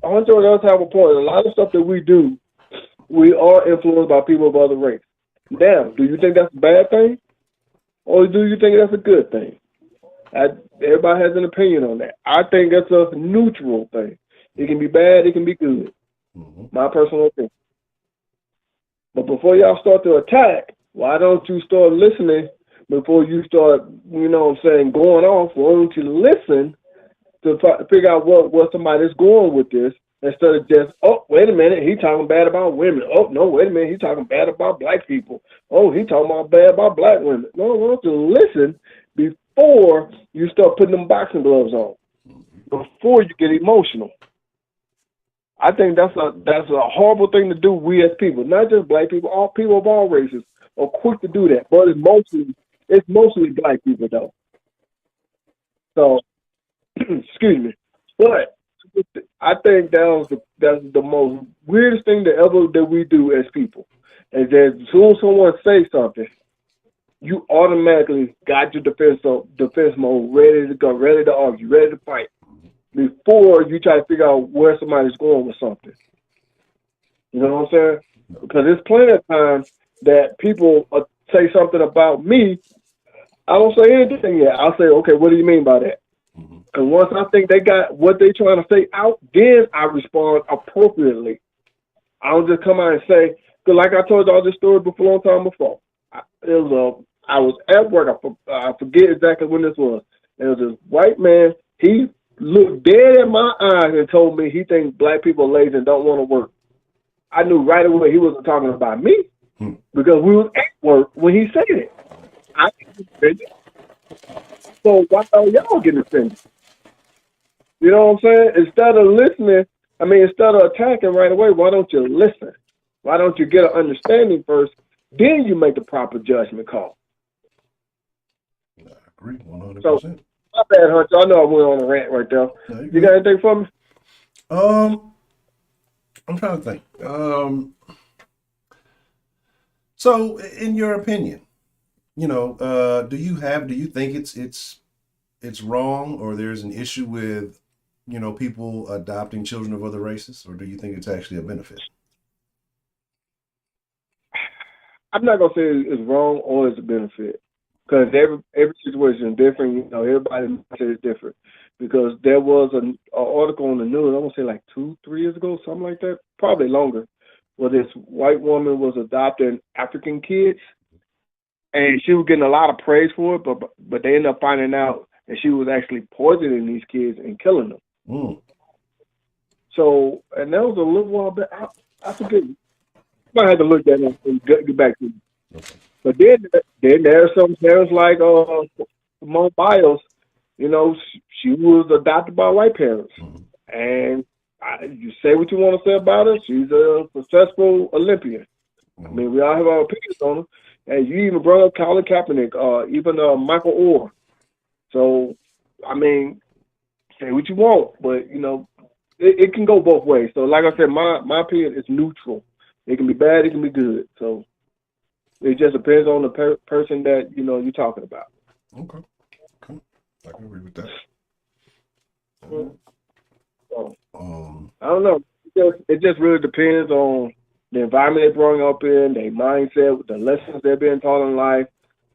Speaker 3: Honcho does have a point. A lot of stuff that we do, we are influenced by people of other race. Now, do you think that's a bad thing? Or do you think that's a good thing? Everybody has an opinion on that. I think that's a neutral thing. It can be bad, it can be good. Mm-hmm. My personal opinion. But before y'all start to attack, why don't you start listening before you start, you know what I'm saying, going off? Why don't you listen to figure out what somebody's going with this instead of just, oh, wait a minute, he talking bad about women. Oh, no, wait a minute, he talking bad about black people. Oh, he talking about bad about black women. No, why don't you listen before you start putting them boxing gloves on, before you get emotional. I think that's a horrible thing to do. We as people, not just black people, all people of all races are quick to do that. But it's mostly black people though. So, excuse me. But I think that's the most weirdest thing that we do as people, is that as soon as someone says something, you automatically got your defense mode ready to go, ready to argue, ready to fight, before you try to figure out where somebody's going with something. You know what I'm saying? Because there's plenty of times that people say something about me. I don't say anything yet. I'll say, okay, what do you mean by that? And once I think they got what they're trying to say out, then I respond appropriately. I don't just come out and say, because like I told y'all this story before, a long time before. I was at work. I forget exactly when this was. There was this white man. He looked dead in my eyes and told me he thinks black people are lazy and don't want to work. I knew right away he wasn't talking about me because we was at work when he said it. I didn't get offended. So why are y'all getting offended? You know what I'm saying? Instead of attacking right away, why don't you listen? Why don't you get an understanding first? Then you make the proper judgment call.
Speaker 1: I agree 100%.
Speaker 3: So, my bad, Honcho. I know I went on a rant right there. No, you got anything for me?
Speaker 1: I'm trying to think. So, in your opinion, you know, do you think it's it's wrong or there's an issue with, people adopting children of other races, or do you think it's actually a benefit?
Speaker 3: I'm not gonna say it's wrong or it's a benefit, because every situation is different. Everybody says it's different. Because there was an article on the news, I want to say like 2-3 years ago, something like that, probably longer, where this white woman was adopting African kids, and she was getting a lot of praise for it, but they ended up finding out that she was actually poisoning these kids and killing them.
Speaker 1: Mm.
Speaker 3: So, and that was a little while back. I forget. I might have to look that up and get back to you.
Speaker 1: Okay.
Speaker 3: But then there's some parents like Simone Biles. She was adopted by white parents, and you say what you want to say about her. She's a successful Olympian. I mean, we all have our opinions on her. And you even brought up Colin Kaepernick, even Michael Orr. So, I mean, say what you want, but it can go both ways. So, like I said, my opinion is neutral. It can be bad, it can be good. So, it just depends on the person that you're talking about.
Speaker 1: Okay. I can agree with that.
Speaker 3: So, I don't know. It just really depends on the environment they're growing up in, their mindset, the lessons they're being taught in life,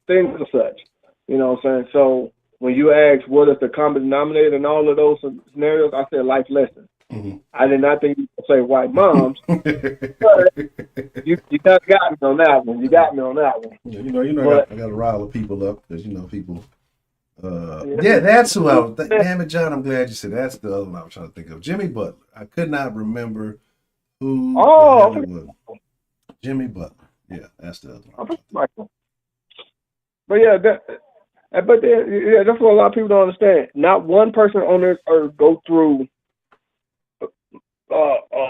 Speaker 3: things of such. You know what I'm saying? So when you ask what is the common denominator in all of those scenarios, I said life lessons. Mm-hmm. I did not think you could say white moms, but you got me on that one. You got me on that one.
Speaker 1: Yeah, I got to rile the people up because people. That's who I was. Damn it, John! I'm glad you said that's the other one I was trying to think of. Jimmy Butler. I could not remember who it was. Jimmy Butler. Yeah, that's the other one.
Speaker 3: But that's what a lot of people don't understand. Not one person on this earth go through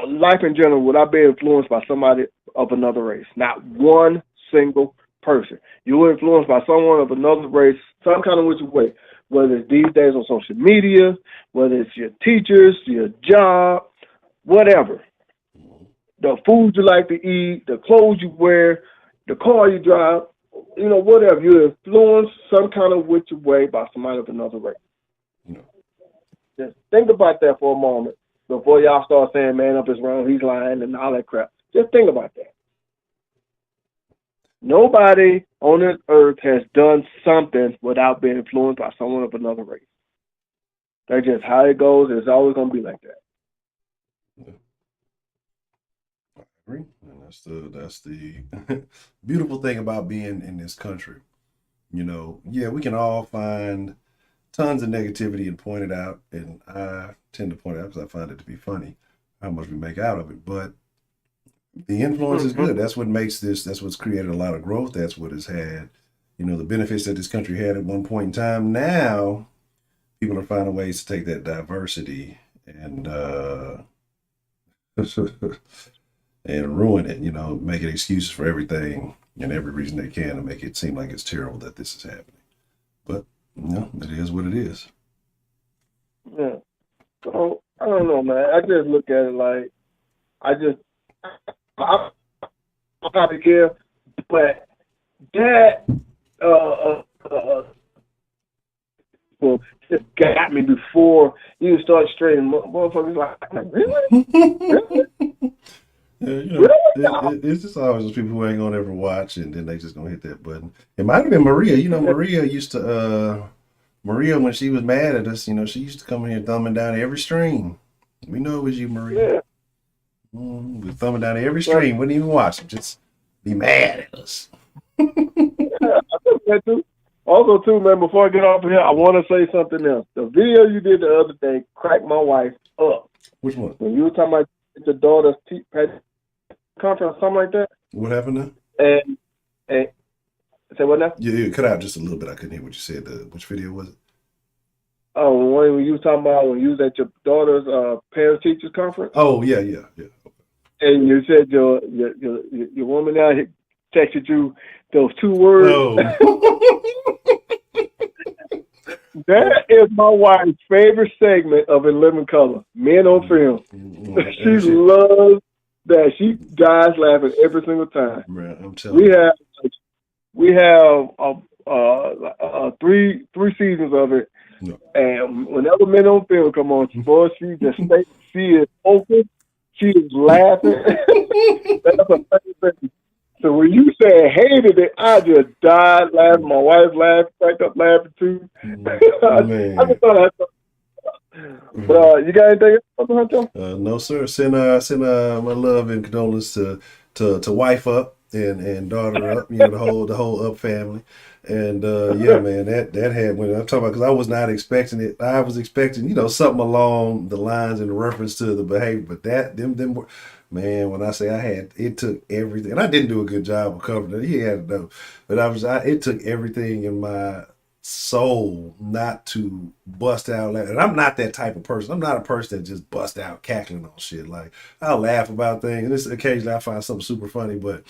Speaker 3: life in general without being influenced by somebody of another race. Not one single person. You were influenced by someone of another race, some kind of which way. Whether it's these days on social media, whether it's your teachers, your job, whatever. The food you like to eat, the clothes you wear, the car you drive, whatever. You're influenced some kind of which way by somebody of another race. Just think about that for a moment before y'all start saying man up is wrong, he's lying, and all that crap. Just think about that. Nobody on this earth has done something without being influenced by someone of another race. That's just how it goes. It's always going to be like that.
Speaker 1: Yeah. I agree. And that's the beautiful thing about being in this country. We can all find tons of negativity and point it out. And I tend to point it out because I find it to be funny how much we make out of it. But the influence is good. That's what makes this, that's what's created a lot of growth. That's what has had, the benefits that this country had at one point in time. Now, people are finding ways to take that diversity and and ruin it, making excuses for everything and every reason they can to make it seem like it's terrible that this is happening. But, it is what it is.
Speaker 3: Yeah. So, I don't know, man. I just look at it like, I'm probably care, but that just got me before you start straightening. Motherfuckers like, really?
Speaker 1: Yeah, it's just always those people who ain't gonna ever watch, and then they just gonna hit that button. It might have been Maria. Maria used to. Maria, when she was mad at us, she used to come in here thumbing down every stream. We know it was you, Maria.
Speaker 3: Yeah.
Speaker 1: We're thumbing down every stream. Wouldn't even watch them. Just be mad at us.
Speaker 3: Yeah, I think that too. Also, too, man, before I get off of here, I want to say something else. The video you did the other day cracked my wife up.
Speaker 1: Which one?
Speaker 3: When you were talking about your daughter's conference, something like that.
Speaker 1: What happened now?
Speaker 3: And say what now?
Speaker 1: Yeah, cut out just a little bit. I couldn't hear what you said. Which video was it?
Speaker 3: Oh, when you were talking about when you was at your daughter's parents teachers conference.
Speaker 1: Oh yeah.
Speaker 3: And you said your woman now texted you those 2 words.
Speaker 1: Oh.
Speaker 3: That is my wife's favorite segment of In Living Color, Men on Film. She loves that. She dies laughing every single time.
Speaker 1: Man, I'm telling you.
Speaker 3: We have 3 seasons of it,
Speaker 1: No.
Speaker 3: And whenever Men on Film come on, boy, she is focused. She is laughing. That's a funny thing. So when you said hated it, I just died laughing. My wife laughed, cracked up laughing too. I just thought but you got anything else, Honcho?
Speaker 1: No, sir. Send my love and condolence to wife up and daughter up. You know, the whole up family. And yeah, man, that had when I'm talking about, because I was not expecting it. I was expecting, you know, something along the lines in reference to the behavior, but them were, man. When I say it took everything, and I didn't do a good job of covering it. He had to know, but it took everything in my soul not to bust out. And I'm not that type of person. I'm not a person that just bust out cackling on shit. Like, I'll laugh about things, and this occasionally I find something super funny, but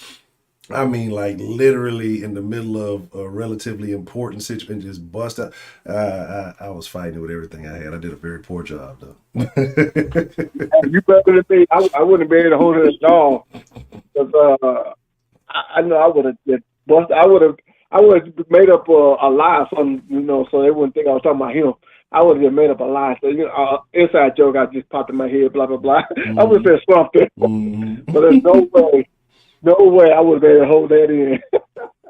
Speaker 1: I mean, like, literally in the middle of a relatively important situation, just bust out. I was fighting with everything I had. I did a very poor job, though.
Speaker 3: You better than me. I wouldn't be able to hold it at all. Because I know I would have just bust. I would have made up a lie, something, you know, so they wouldn't think I was talking about him. I would have just made up a lie. So, you know, inside joke I just popped in my head, blah blah blah. I would have said something, but there's no way I would have been able to hold that in.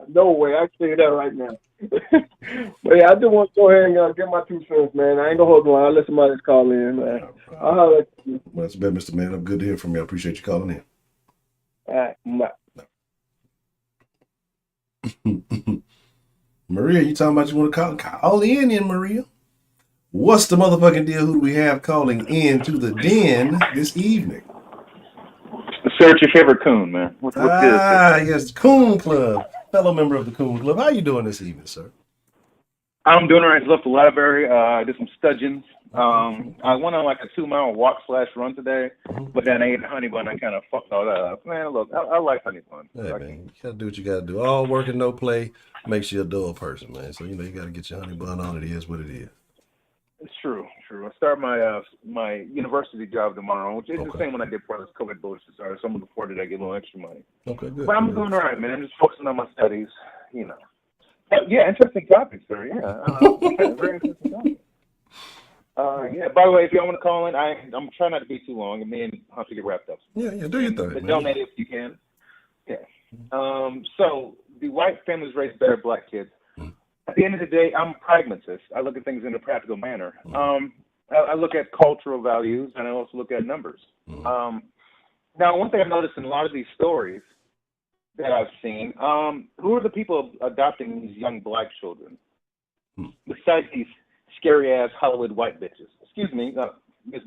Speaker 3: No way. I can tell you that right now. But yeah, I just want to go ahead and get my 2 cents, man. I ain't gonna hold the line. I'll let somebody call in, man. I'll holler at you.
Speaker 1: Well, that's bad, Mr. Man. I'm good to hear from you. I appreciate you calling in.
Speaker 3: All right. Bye.
Speaker 1: Maria, you talking about you want to call? Call in, Maria. What's the motherfucking deal? Who do we have calling in to the den this evening?
Speaker 4: Sir, it's your favorite coon, man. What's good, sir?
Speaker 1: Yes, Coon Club. Fellow member of the Coon Club. How you doing this evening, sir?
Speaker 4: I'm doing all right. Left the library. I did some studgings. I went on like a 2-mile walk/run today, but then I ate a honey bun. I kind of fucked all that up. Man, look, I like honey bun.
Speaker 1: Hey, man, you gotta do what you gotta do. All work and no play makes you a dull person, man. So, you know, you gotta get your honey bun on. It is what it is.
Speaker 4: It's true. I start my university job tomorrow, which is the same one I did before this COVID bullshit started. So I'm looking forward to that, get a little extra money.
Speaker 1: Okay, good.
Speaker 4: But I'm doing all right, man. I'm just focusing on my studies, you know. Yeah, interesting topic, sir. Yeah, very interesting topic. Yeah. By the way, if y'all want to call in, I'm trying not to be too long, and me and Hunter get wrapped up.
Speaker 1: Yeah, do your thing, man.
Speaker 4: Donate if you can. Yeah. So the white families raise better black kids. At the end of the day, I'm a pragmatist. I look at things in a practical manner. I look at cultural values, and I also look at numbers. Now, one thing I've noticed in a lot of these stories that I've seen, who are the people adopting these young black children? Besides these scary-ass Hollywood white bitches. Excuse me,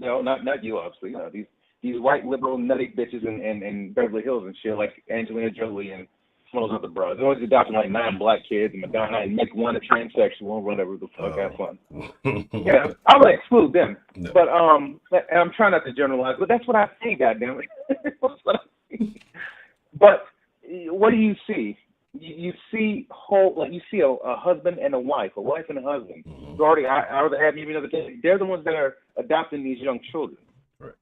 Speaker 4: no, not you, obviously. You know, these white liberal nutty bitches in Beverly Hills and shit, like Angelina Jolie and some of those other bros. They're always adopting like 9 black kids and Madonna and make one a transsexual or whatever the fuck. Have fun. Yeah, I would exclude them. No. But and I'm trying not to generalize, but that's what I see, goddammit. That's what I see. But what do you see? You see a husband and a wife and a husband who already have even other kids. They're the ones that are adopting these young children.
Speaker 1: Right.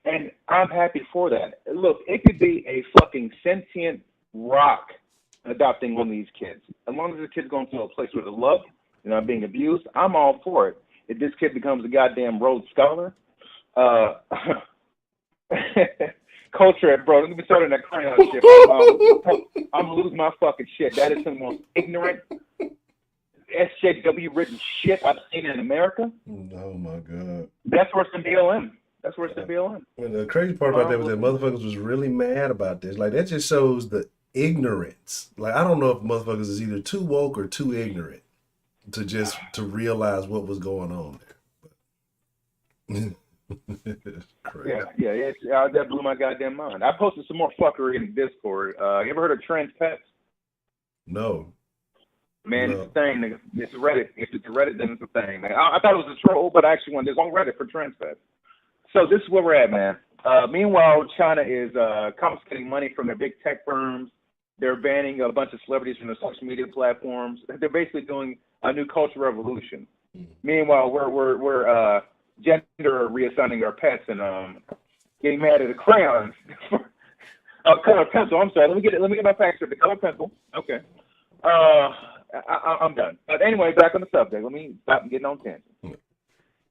Speaker 1: And
Speaker 4: I'm happy for that. Look, it could be a fucking sentient rock adopting one of these kids. As long as the kid's going to a place where they're loved and not being abused, I'm all for it. If this kid becomes a goddamn Rhodes Scholar, culture, bro, don't get me started on that crayon shit. I'm gonna lose my fucking shit. That is some most ignorant SJW written shit I've seen in America.
Speaker 1: Oh my god.
Speaker 4: That's worse than BLM. That's worse than BLM.
Speaker 1: And the crazy part about that was that motherfuckers was really mad about this. Like, that just shows the ignorance. Like, I don't know if motherfuckers is either too woke or too ignorant to realize what was going on there.
Speaker 4: Yeah, that blew my goddamn mind. I posted some more fuckery in Discord. You ever heard of trans pets?
Speaker 1: No.
Speaker 4: Man, it's a thing, nigga. It's Reddit. If it's Reddit, then it's a thing. I thought it was a troll, but I actually went. There's on Reddit for trans pets. So this is where we're at, man. Meanwhile, China is confiscating money from their big tech firms. They're banning a bunch of celebrities from their social media platforms. They're basically doing a new cultural revolution. Meanwhile, we're gender reassigning our pets and getting mad at the crayons. Color pencil. I'm sorry. Let me get my facts straight. The color pencil. Okay. I'm done. But anyway, back on the subject. Let me stop getting on tangent.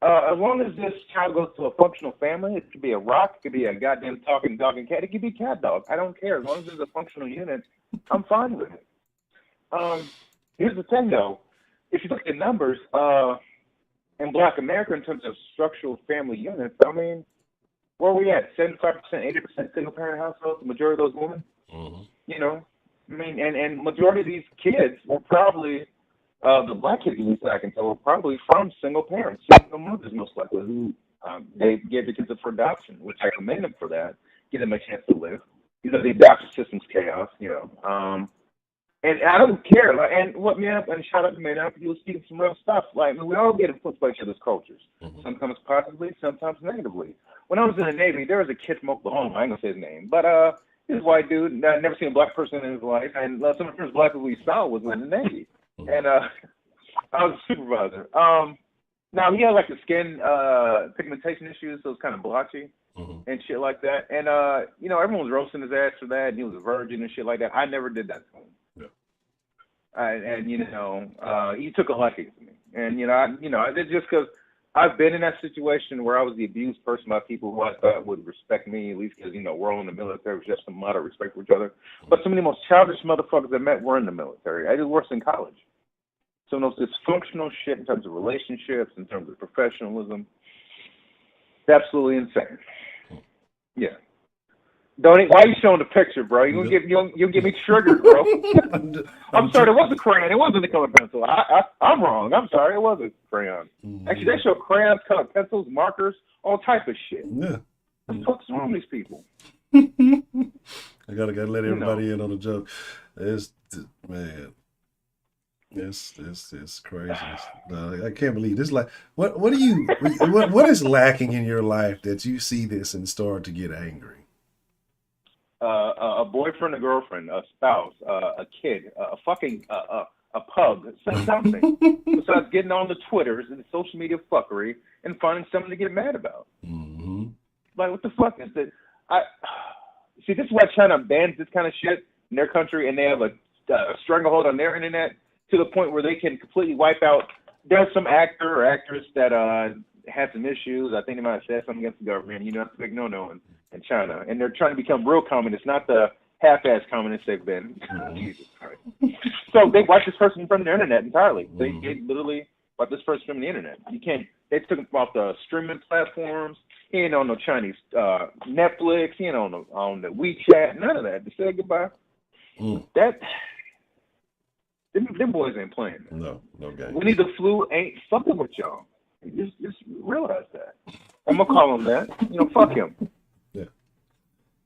Speaker 4: As long as this child goes to a functional family, it could be a rock, it could be a goddamn talking dog and cat, it could be cat dog. I don't care. As long as there's a functional unit, I'm fine with it. Here's the thing, though. If you look at numbers in Black America in terms of structural family units, I mean, where are we at? 75%, 80% single-parent households, the majority of those women?
Speaker 1: Mm-hmm.
Speaker 4: You know? I mean, and majority of these kids were probably, the Black kids, at least I can tell, were probably from single parents, single mothers most likely, who they gave the kids up for adoption, which I commend them for that, give them a chance to live. You know, the adoption system's chaos, you know. And I don't care. Like, and what me up and shout out to me up, he was speaking some real stuff. Like, I mean, we all get influenced by each other's cultures. Mm-hmm. Sometimes positively, sometimes negatively. When I was in the Navy, there was a kid from Oklahoma. I ain't gonna say his name, but he's a white dude. I'd never seen a black person in his life, and some of the first black people we saw was in the Navy. Mm-hmm. And I was a supervisor. Now he had like the skin pigmentation issues, so it's kind of blotchy. Mm-hmm. And shit like that. And you know, everyone was roasting his ass for that, and he was a virgin and shit like that. I never did that to him. And you know, he took a liking to me, and it's just because I've been in that situation where I was the abused person by people who I thought would respect me, at least because we're all in the military, we have some moderate respect for each other. But some of the most childish motherfuckers I met were in the military. I did worse in college. Some of those dysfunctional shit in terms of relationships, in terms of professionalism, it's absolutely insane. Yeah. Why are you showing the picture, bro? You'll get me triggered, bro. I'm sorry, it wasn't crayon. It wasn't a colored pencil. I'm wrong. I'm sorry, it wasn't crayon. Actually, they show crayons, colored pencils, markers, all type of shit. Yeah. What the fuck's wrong with these people?
Speaker 1: I gotta let everybody in on the joke. It's crazy. I can't believe this. Like, what is lacking in your life that you see this and start to get angry?
Speaker 4: A boyfriend, a girlfriend, a spouse, a kid, a pug, something. Besides getting on the Twitters and the social media fuckery and finding something to get mad about. Mm-hmm. Like, what the fuck is that? See, this is why China bans this kind of shit in their country, and they have a stranglehold on their internet to the point where they can completely wipe out. There's some actor or actress that had some issues. I think they might have said something against the government. You know, that's a big no-no in China. And they're trying to become real communists, not the half-ass communists they've been. Jesus Christ. So they wiped this person from the internet entirely. They literally wiped this person from the internet. You can't. They took him off the streaming platforms. He ain't on no Chinese Netflix. He ain't on the WeChat. None of that. They said goodbye. Them boys ain't playing.
Speaker 1: No game.
Speaker 4: Winnie the Flu ain't fucking with y'all. Just realize that. I'm gonna call him that. Fuck him.
Speaker 1: Yeah.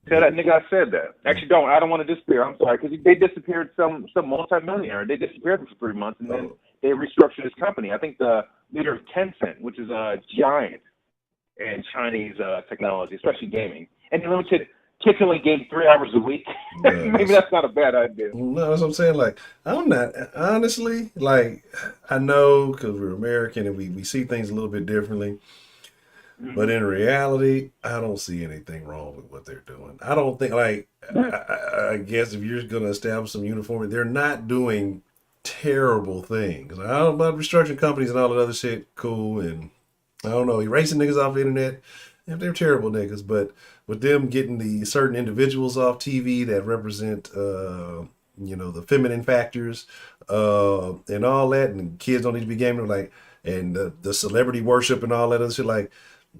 Speaker 4: Tell that nigga I said that. Actually, I don't want to disappear. I'm sorry, because they disappeared some multimillionaire. They disappeared for 3 months, and then they restructured his company. I think the leader of Tencent, which is a giant in Chinese technology, especially gaming, and they limited kids only game 3 hours a week. Maybe that's not a bad idea.
Speaker 1: No, that's what I'm saying. Like, I'm not, honestly, like, I know because we're American and we see things a little bit differently. Mm-hmm. But in reality, I don't see anything wrong with what they're doing. I don't think, like, I guess if you're going to establish some uniformity, they're not doing terrible things. I don't know about restructuring companies and all that other shit, cool. And I don't know, erasing niggas off the internet. They're terrible niggas, but with them getting the certain individuals off TV that represent, the feminine factors, and all that, and kids don't need to be gaming, like, and the celebrity worship and all that other shit, like,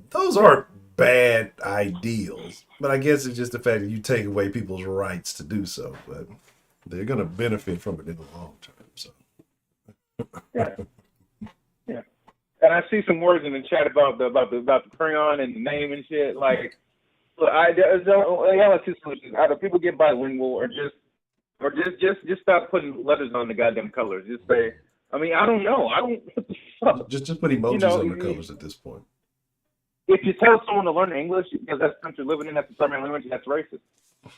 Speaker 1: those aren't bad ideals. But I guess it's just the fact that you take away people's rights to do so, but they're gonna benefit from it in the long term. So.
Speaker 4: Yeah. And I see some words in the chat about the crayon and the name and shit. Like, look, I have two solutions: either people get bilingual, or just stop putting letters on the goddamn colors. Just say, I mean, I don't know.
Speaker 1: Just put emojis on the colors at this point.
Speaker 4: If you tell someone to learn English because that's the country living in, that's the primary language, that's racist.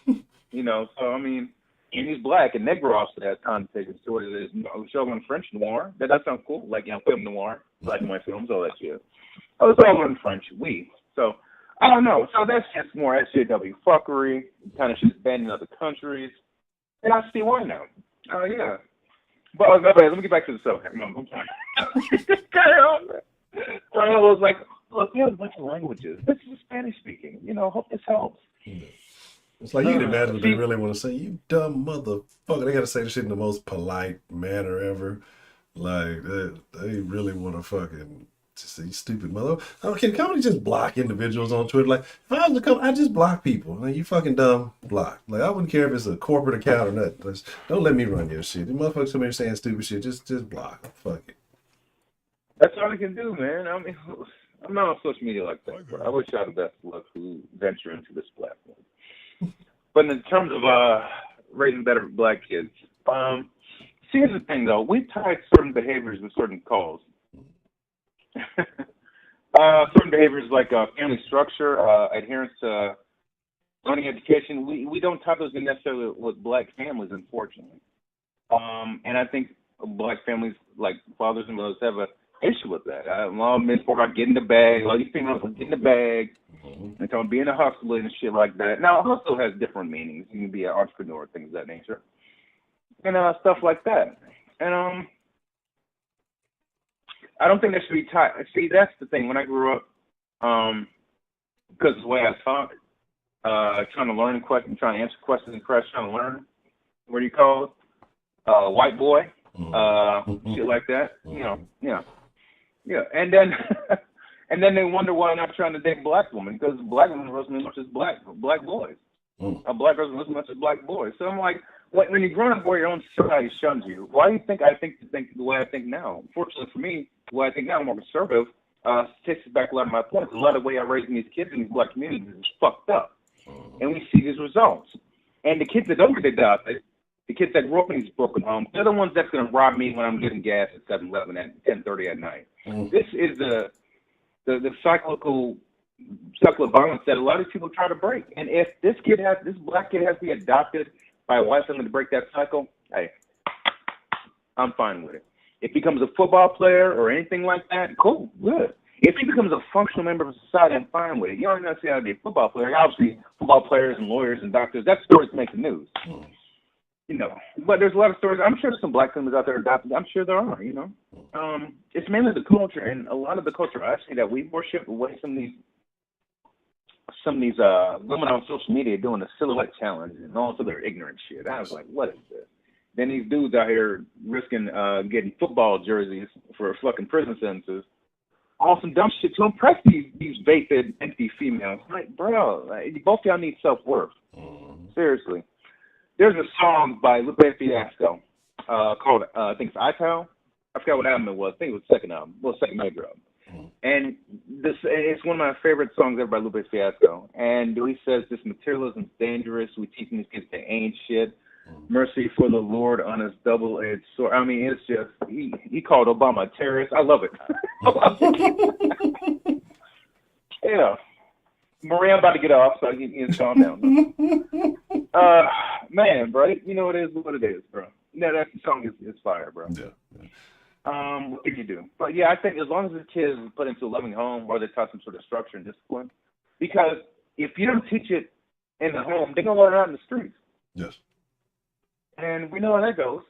Speaker 4: So I mean, and he's black, and Negro also has connotations to what it is. Show him French noir. That sounds cool. Like, film noir, black and white films, all that shit. Oh, it's all in French. So, I don't know. So that's just more SJW fuckery, kind of shit banned in other countries. And I see why now. Yeah. But okay, let me get back to the subject. No, I'm sorry. Carry on, man. So I was like, look, we have a bunch of languages. This is Spanish speaking. You know, hope this helps.
Speaker 1: It's like you can imagine what they
Speaker 4: See,
Speaker 1: really want to say. You dumb motherfucker. They got to say the shit in the most polite manner ever. Like, they really want to fucking say stupid mother. Can companies just block individuals on Twitter? Like, if I was to come, I just block people. Like, you fucking dumb, block. Like, I wouldn't care if it's a corporate account or nothing. Just, don't let me run your shit. The motherfuckers come here saying stupid shit. Just block. Fuck it.
Speaker 4: that's all I can do, man. I mean, I'm not on social media like that, bro. I wish y'all the best of luck who venture into this platform. But in terms of raising better black kids, see, here's the thing, though. We tied certain behaviors with certain calls. Certain behaviors like family structure, adherence to learning education, we don't tie those in necessarily with black families, unfortunately. And I think black families, like fathers and mothers, have a issue with that. All men talk about getting the bag, all these females are getting the bag, and talking about being a hustler and shit like that. Now, hustle has different meanings. You can be an entrepreneur, things of that nature, and stuff like that. And I don't think that should be tied. See, that's the thing. When I grew up, because of the way I talk, trying to learn questions, trying to answer questions and trying to learn, what do you call it? White boy, shit like that. You know, yeah. And then, and then they wonder why I'm not trying to date black women, because black women wasn't as much as black boys. A black person wasn't as much as black boys. So I'm like, when you're growing up where your own society shuns you, why do you think I think the way I think now? Fortunately for me, the way I think now, I'm more conservative. Takes back a lot of my points. A lot of the way I'm raising these kids in these black communities is fucked up. And we see these results. And the kids that don't get adopted, the kids that grew up in these broken homes, they're the ones that's going to rob me when I'm getting gas at 7-Eleven at 10:30 at night. This is the cyclical of violence that a lot of people try to break. And if this black kid has to be adopted by a white family to break that cycle, hey, I'm fine with it. If he becomes a football player or anything like that, cool, good. If he becomes a functional member of society, I'm fine with it. You don't necessarily have to be a football player. Obviously, football players and lawyers and doctors, that's stories that make the news. You know, but there's a lot of stories. I'm sure there's some black families out there adopted. I'm sure there are, you know. It's mainly the culture, and a lot of the culture I see that we worship away some of these women on social media doing the silhouette challenge and all this other ignorant shit. I was like, what is this? Then these dudes out here risking getting football jerseys for fucking prison sentences. All some dumb shit to impress these vapid, empty females. Like, bro, both y'all need self-worth. Seriously. There's a song by Lupe Fiasco called, I think it's Untitled. I forgot what album it was. I think it was the second album. Well, second major album. And it's one of my favorite songs ever by Lupe Fiasco. And he says this materialism is dangerous. We teaching these kids they ain't shit. Mercy for the Lord on his double-edged sword. I mean, it's just, he called Obama a terrorist. I love it. Yeah. Maria, I'm about to get off, so you can calm down. Man, bro, you know it is what it is, bro. No, that song is fire, bro. Yeah. What can you do? But yeah, I think as long as the kids is put into a loving home or they're taught some sort of structure and discipline, because if you don't teach it in the home, they're gonna learn it out in the streets.
Speaker 1: Yes.
Speaker 4: And we know how that goes.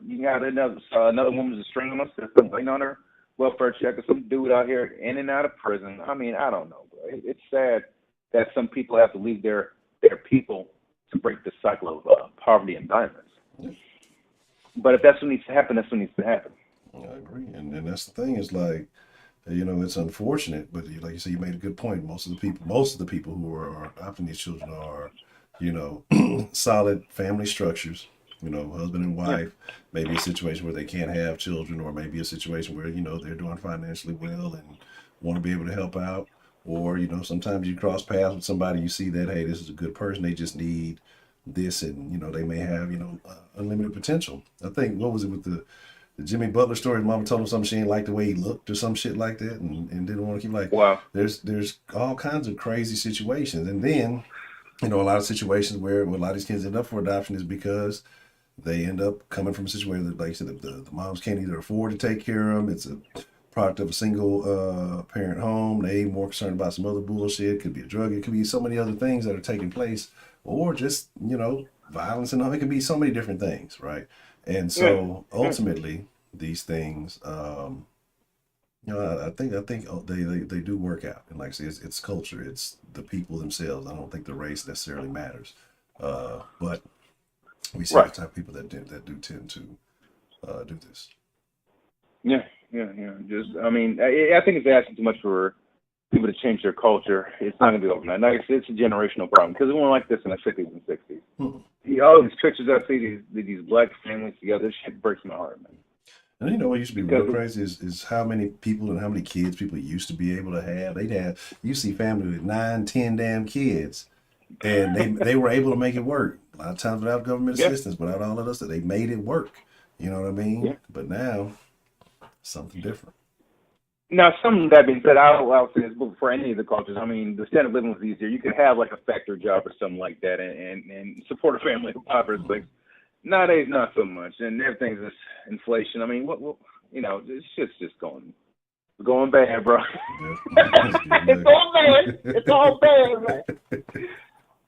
Speaker 4: You got another woman's a string on the system, waiting on her welfare check, or some dude out here in and out of prison. I mean, I don't know, bro. It's sad that some people have to leave their people to break the cycle of poverty and violence. But if that's what needs to happen, that's what needs to happen.
Speaker 1: I agree, and that's the thing. Is like, you know, it's unfortunate, but like you said, you made a good point. Most of the people who are adopting these children are, you know, solid family structures. You know, husband and wife. Maybe a situation where they can't have children, or maybe a situation where, you know, they're doing financially well and want to be able to help out. Or, you know, sometimes you cross paths with somebody, you see that, hey, this is a good person. They just need this, and, you know, they may have, you know, unlimited potential. I think, what was it with the Jimmy Butler story? Mama told him something, she didn't like the way he looked or some shit like that, and didn't want to keep, like,
Speaker 4: wow.
Speaker 1: There's all kinds of crazy situations. And then, you know, a lot of situations where a lot of these kids end up for adoption is because they end up coming from a situation that, like you said, the moms can't either afford to take care of them. It's a product of a single parent home. They more concerned about some other bullshit. It could be a drug. It could be so many other things that are taking place, or just, you know, violence and all. It could be so many different things, right? And
Speaker 4: Yeah.
Speaker 1: so ultimately, these things, I think they do work out. And like I say, it's culture, it's the people themselves. I don't think the race necessarily matters, but we see the
Speaker 4: Right.
Speaker 1: type of people that do tend to do this.
Speaker 4: Yeah. Yeah. Just, I mean, I think it's asking too much for people to change their culture. It's not going to be overnight. Like I said, it's a generational problem because it wasn't like this in the 50s and 60s. All these pictures I see, these black families together, this shit breaks my heart, man.
Speaker 1: And you know what used to be real
Speaker 4: Because
Speaker 1: crazy is how many people and how many kids people used to be able to have. They'd have, you see family with 9, 10 damn kids, and they were able to make it work. A lot of times without government
Speaker 4: yeah,
Speaker 1: assistance, without all of us, that they made it work. You know what I mean?
Speaker 4: yeah.
Speaker 1: But now, something different.
Speaker 4: Now, some of that being said, I'll say this for any of the cultures. I mean, the standard of living was easier. You could have like a factory job or something like that, and support a family in poverty place. Nowadays, not so much, and everything's just inflation. I mean, what it's just going bad, bro. It's all bad. It's all bad, man.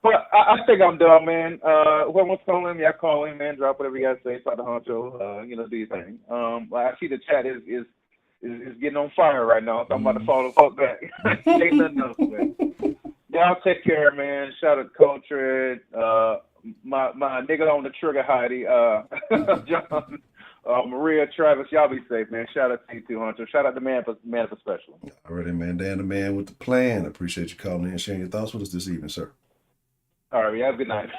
Speaker 4: But I think I'm done, man. Whoever wants to call in, yeah, call in, man. Drop whatever you guys say. Talk to Honcho. Do your thing. I see the chat is getting on fire right now, so I'm about to fall the fuck back. Ain't nothing else, man. Y'all take care, man. Shout out to Culture, my nigga on the trigger, Heidi, John, Maria, Travis. Y'all be safe, man. Shout out to you too, Honcho. Shout out to Man for Special.
Speaker 1: All right, man. Dan the man with the plan. I appreciate you calling in and sharing your thoughts with us this evening, sir.
Speaker 4: All right, have a good night.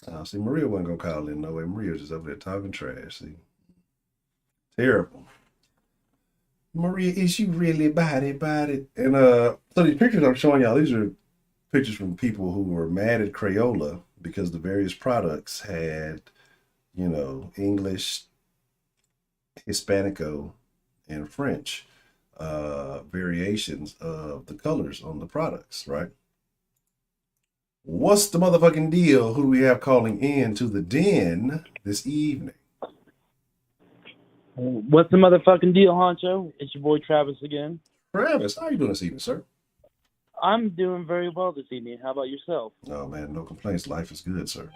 Speaker 1: All right. See, Maria wasn't going to call in no way. Maria was just up there talking trash. See? Terrible. Maria, is you really about it? And so these pictures I'm showing y'all, these are pictures from people who were mad at Crayola because the various products had, English, Hispanico, and French variations of the colors on the products, right? What's the motherfucking deal? Who do we have calling in to the den this evening?
Speaker 5: What's the motherfucking deal, Honcho? It's your boy Travis again.
Speaker 1: Travis, how are you doing this evening, sir?
Speaker 5: I'm doing very well this evening. How about yourself?
Speaker 1: Oh, man, no complaints. Life is good, sir.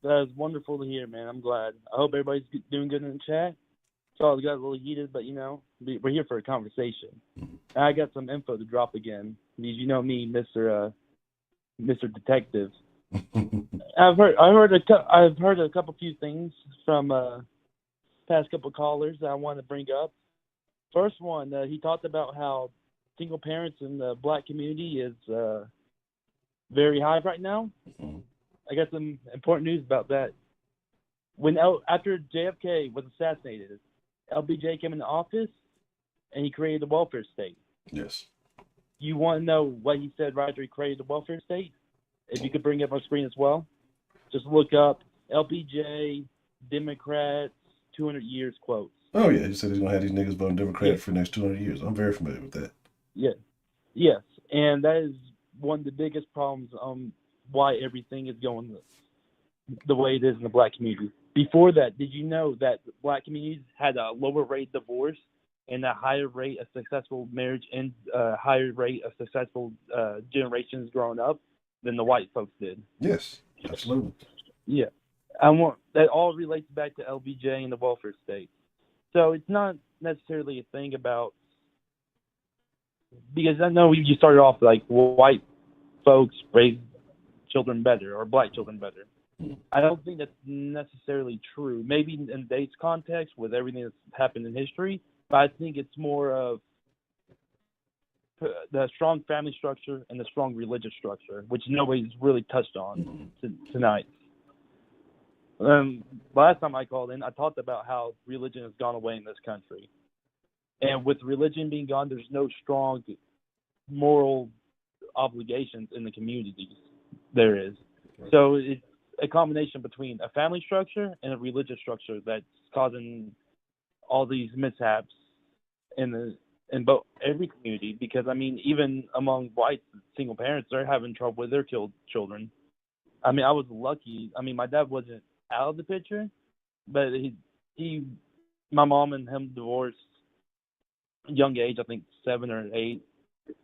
Speaker 5: That is wonderful to hear, man. I'm glad. I hope everybody's doing good in the chat. Sorry, it got a little heated, but, we're here for a conversation. And I got some info to drop again. You know me, Mr. Detective. I've heard a couple few things from past couple callers that I want to bring up. First one, he talked about how single parents in the black community is very high right now. I got some important news about that. After JFK was assassinated, LBJ came into office and he created the welfare state.
Speaker 1: Yes.
Speaker 5: You want to know what he said right after he created the welfare state? If you could bring it up on screen as well, just look up LBJ Democrats 200 years quotes.
Speaker 1: Oh, yeah. He said he's going to have these niggas voting Democratic for the next 200 years. I'm very familiar with that.
Speaker 5: Yeah. Yes. And that is one of the biggest problems why everything is going the way it is in the black community. Before that, did you know that black communities had a lower rate of divorce and a higher rate of successful marriage and a higher rate of successful generations growing up than the white folks did?
Speaker 1: Yes, absolutely.
Speaker 5: Yeah. That all relates back to LBJ and the welfare state. So it's not necessarily a thing about, because I know you started off like white folks raise children better or black children better. I don't think that's necessarily true. Maybe in today's context with everything that's happened in history, but I think it's more of the strong family structure and the strong religious structure, which nobody's really touched on tonight. Last time I called in, I talked about how religion has gone away in this country. And with religion being gone, there's no strong moral obligations in the communities. There is. So it's a combination between a family structure and a religious structure that's causing all these mishaps in both every community. Because, I mean, even among white single parents, they're having trouble with their children. I mean, I was lucky. I mean, my dad wasn't out of the picture, but my mom and him divorced young age, I think 7 or 8.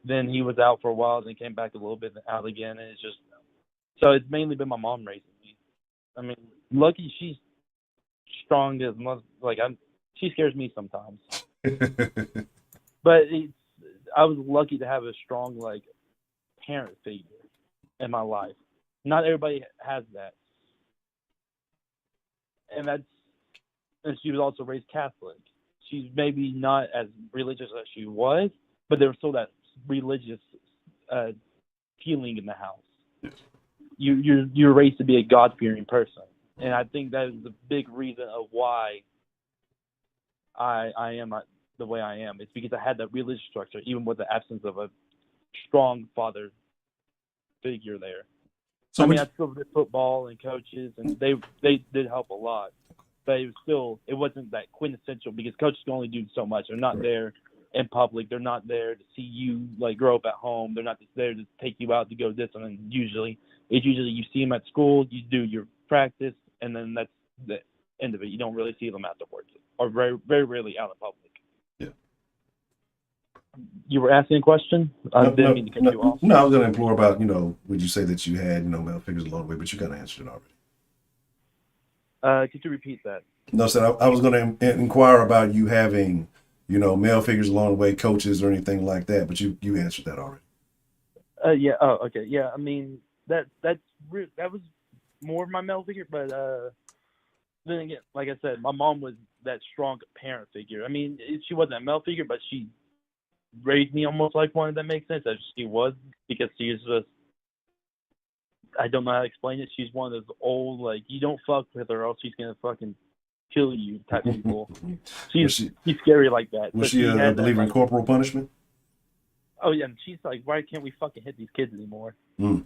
Speaker 5: Then he was out for a while, then came back a little bit out again, and it's just So it's mainly been my mom raising me. I mean, lucky she's strong as most. She scares me sometimes. But I was lucky to have a strong parent figure in my life. Not everybody has that, and she was also raised Catholic. She's maybe not as religious as she was, but there was still that religious feeling in the house.
Speaker 1: Yes.
Speaker 5: You're raised to be a God-fearing person, and I think that is the big reason of why I am the way I am. It's because I had that religious structure, even with the absence of a strong father figure there.
Speaker 1: So
Speaker 5: I still did football and coaches, and they did help a lot. But it wasn't that quintessential because coaches can only do so much. They're not there in public. They're not there to see you grow up at home. They're not just there to take you out to go this one. And usually you see them at school, you do your practice, and then that's the end of it. You don't really see them afterwards, or very, very rarely out in public.
Speaker 1: Yeah.
Speaker 5: You were asking a question? I didn't mean to cut you off.
Speaker 1: No, I was going to implore about, would you say that you had, male figures along the way, but you kind of answered it already.
Speaker 5: Could you repeat that?
Speaker 1: No, sir. I was going to inquire about you having, male figures along the way, coaches or anything like that, but you answered that already.
Speaker 5: Yeah. Oh, okay. Yeah. I mean, that was more of my male figure, but then again, like I said, my mom was that strong parent figure. I mean, she wasn't a male figure, but she raised me almost like one. If that makes sense. As she was, because she is just. I don't know how to explain it. She's one of those old, you don't fuck with her, or else she's gonna fucking kill you type people. She's scary like that.
Speaker 1: Was she a believer in corporal punishment?
Speaker 5: Oh yeah, and she's like, why can't we fucking hit these kids anymore?
Speaker 1: Mm.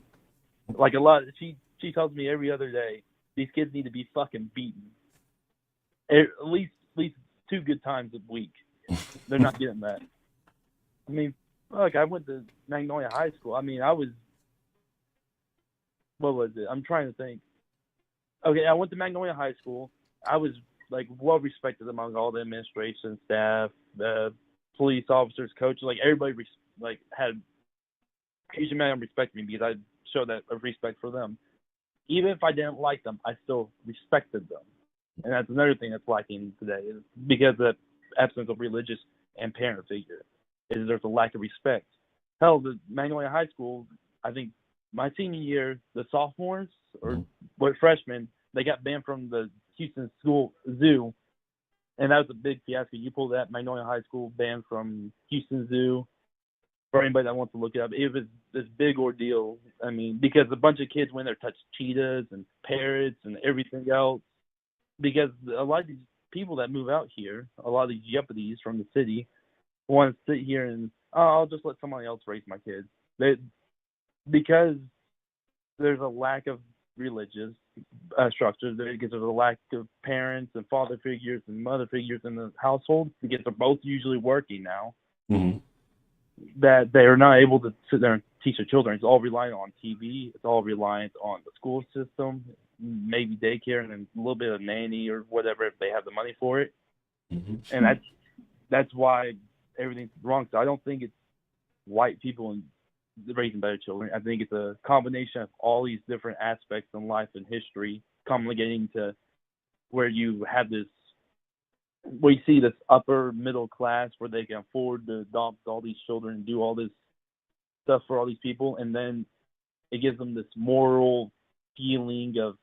Speaker 5: A lot. She tells me every other day, these kids need to be fucking beaten. At least 2 good times a week. They're not getting that. I mean, I went to Magnolia High School. I mean, I was. What was it? I'm trying to think. Okay, I went to Magnolia High School. I was well respected among all the administration staff, the police officers, coaches. Everybody had a huge amount of respect for me because I showed that respect for them. Even if I didn't like them, I still respected them. And that's another thing that's lacking today, is because of the absence of religious and parent figure. Is there's a lack of respect. Hell, the Magnolia High School, I think. My senior year, the sophomores or freshmen, they got banned from the Houston School Zoo, and that was a big fiasco. You pulled that Magnolia High School banned from Houston Zoo. For anybody that wants to look it up, it was this big ordeal. I mean, because a bunch of kids went there, touched cheetahs and parrots and everything else. Because a lot of these people that move out here, a lot of these yuppies from the city, want to sit here and I'll just let somebody else raise my kids. Because there's a lack of religious structures, because there's a lack of parents and father figures and mother figures in the household, because they're both usually working now, that they are not able to sit there and teach their children. It's all reliant on TV. It's all reliant on the school system, maybe daycare, and then a little bit of nanny or whatever if they have the money for it. And that's why everything's wrong. So I don't think it's white people and raising better children. I think it's a combination of all these different aspects in life and history culminating to where you have this, we see this upper middle class where they can afford to adopt all these children and do all this stuff for all these people, and then it gives them this moral feeling of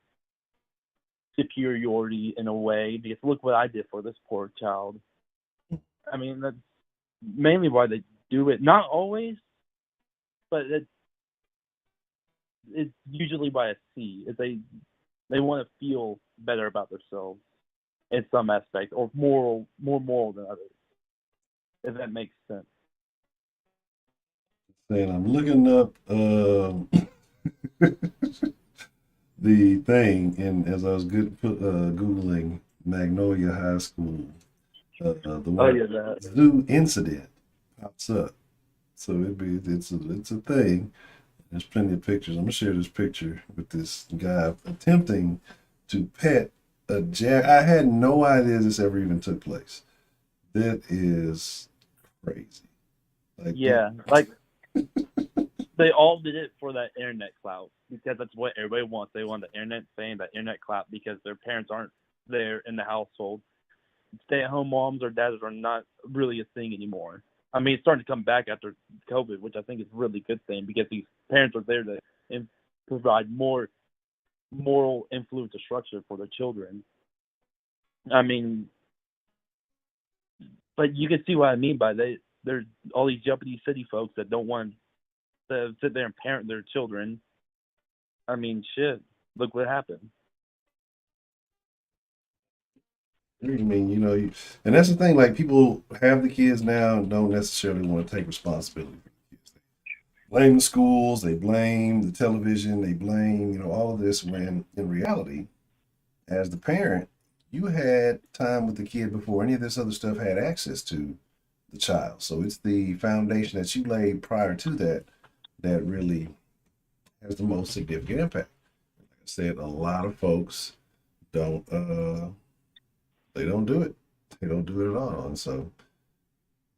Speaker 5: superiority in a way, because look what I did for this poor child. I mean, that's mainly why they do it. Not always, but it's usually by a C. They want to feel better about themselves in some aspect, or more moral than others, if that makes sense.
Speaker 1: And I'm looking up the thing, and as I was Googling Magnolia High School, the zoo incident pops up. So it's a thing. There's plenty of pictures. I'm gonna share this picture with this guy attempting to pet a jack. I had no idea this ever even took place. That is crazy.
Speaker 5: There's they all did it for that internet clout because that's what everybody wants. They want the internet fame, that internet clout because their parents aren't there in the household. Stay-at-home moms or dads are not really a thing anymore. I mean, it's starting to come back after COVID, which I think is a really good thing because these parents are there to provide more moral influence or structure for their children. I mean, but you can see what I mean by there's all these Japanese city folks that don't want to sit there and parent their children. I mean, shit, look what happened.
Speaker 1: I mean, and that's the thing, like people have the kids now and don't necessarily want to take responsibility for the kids. They blame the schools, they blame the television, they blame, all of this when in reality, as the parent, you had time with the kid before any of this other stuff had access to the child. So it's the foundation that you laid prior to that that really has the most significant impact. Like I said, a lot of folks don't they don't do it. They don't do it at all. And so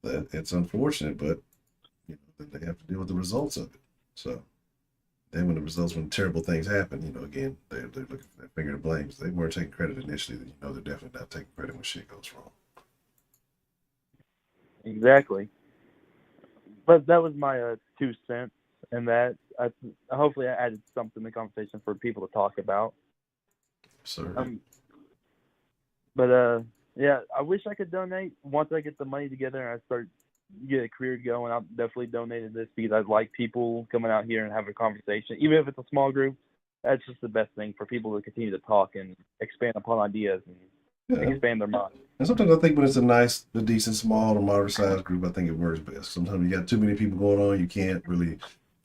Speaker 1: it's unfortunate, but they have to deal with the results of it. So then when terrible things happen, again, they're looking for that finger to blame. If they weren't taking credit initially, then they're definitely not taking credit when shit goes wrong.
Speaker 5: Exactly. But that was my 2 cents, and that hopefully I added something to the conversation for people to talk about.
Speaker 1: Sir.
Speaker 5: But yeah, I wish I could donate once I get the money together and I start get a career going. I'll definitely donate to this because I like people coming out here and having a conversation, even if it's a small group. That's just the best thing for people to continue to talk and expand upon ideas and expand their mind.
Speaker 1: And sometimes I think when it's a decent, small or moderate sized group, I think it works best. Sometimes you got too many people going on, you can't really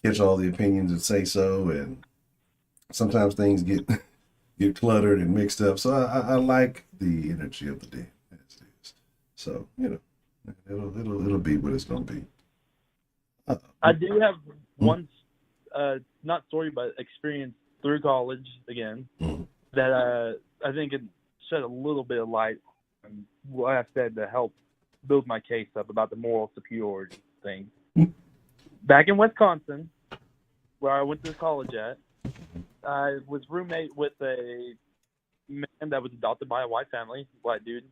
Speaker 1: catch all the opinions and say so, and sometimes things get cluttered and mixed up. So I like the energy of the den as it is. So it'll be what it's gonna be.
Speaker 5: I do have one not story but experience through college again that I think it shed a little bit of light on what I said to help build my case up about the moral superiority thing. Back in Wisconsin, where I went to college at, I was roommate with a man that was adopted by a white family, black dude.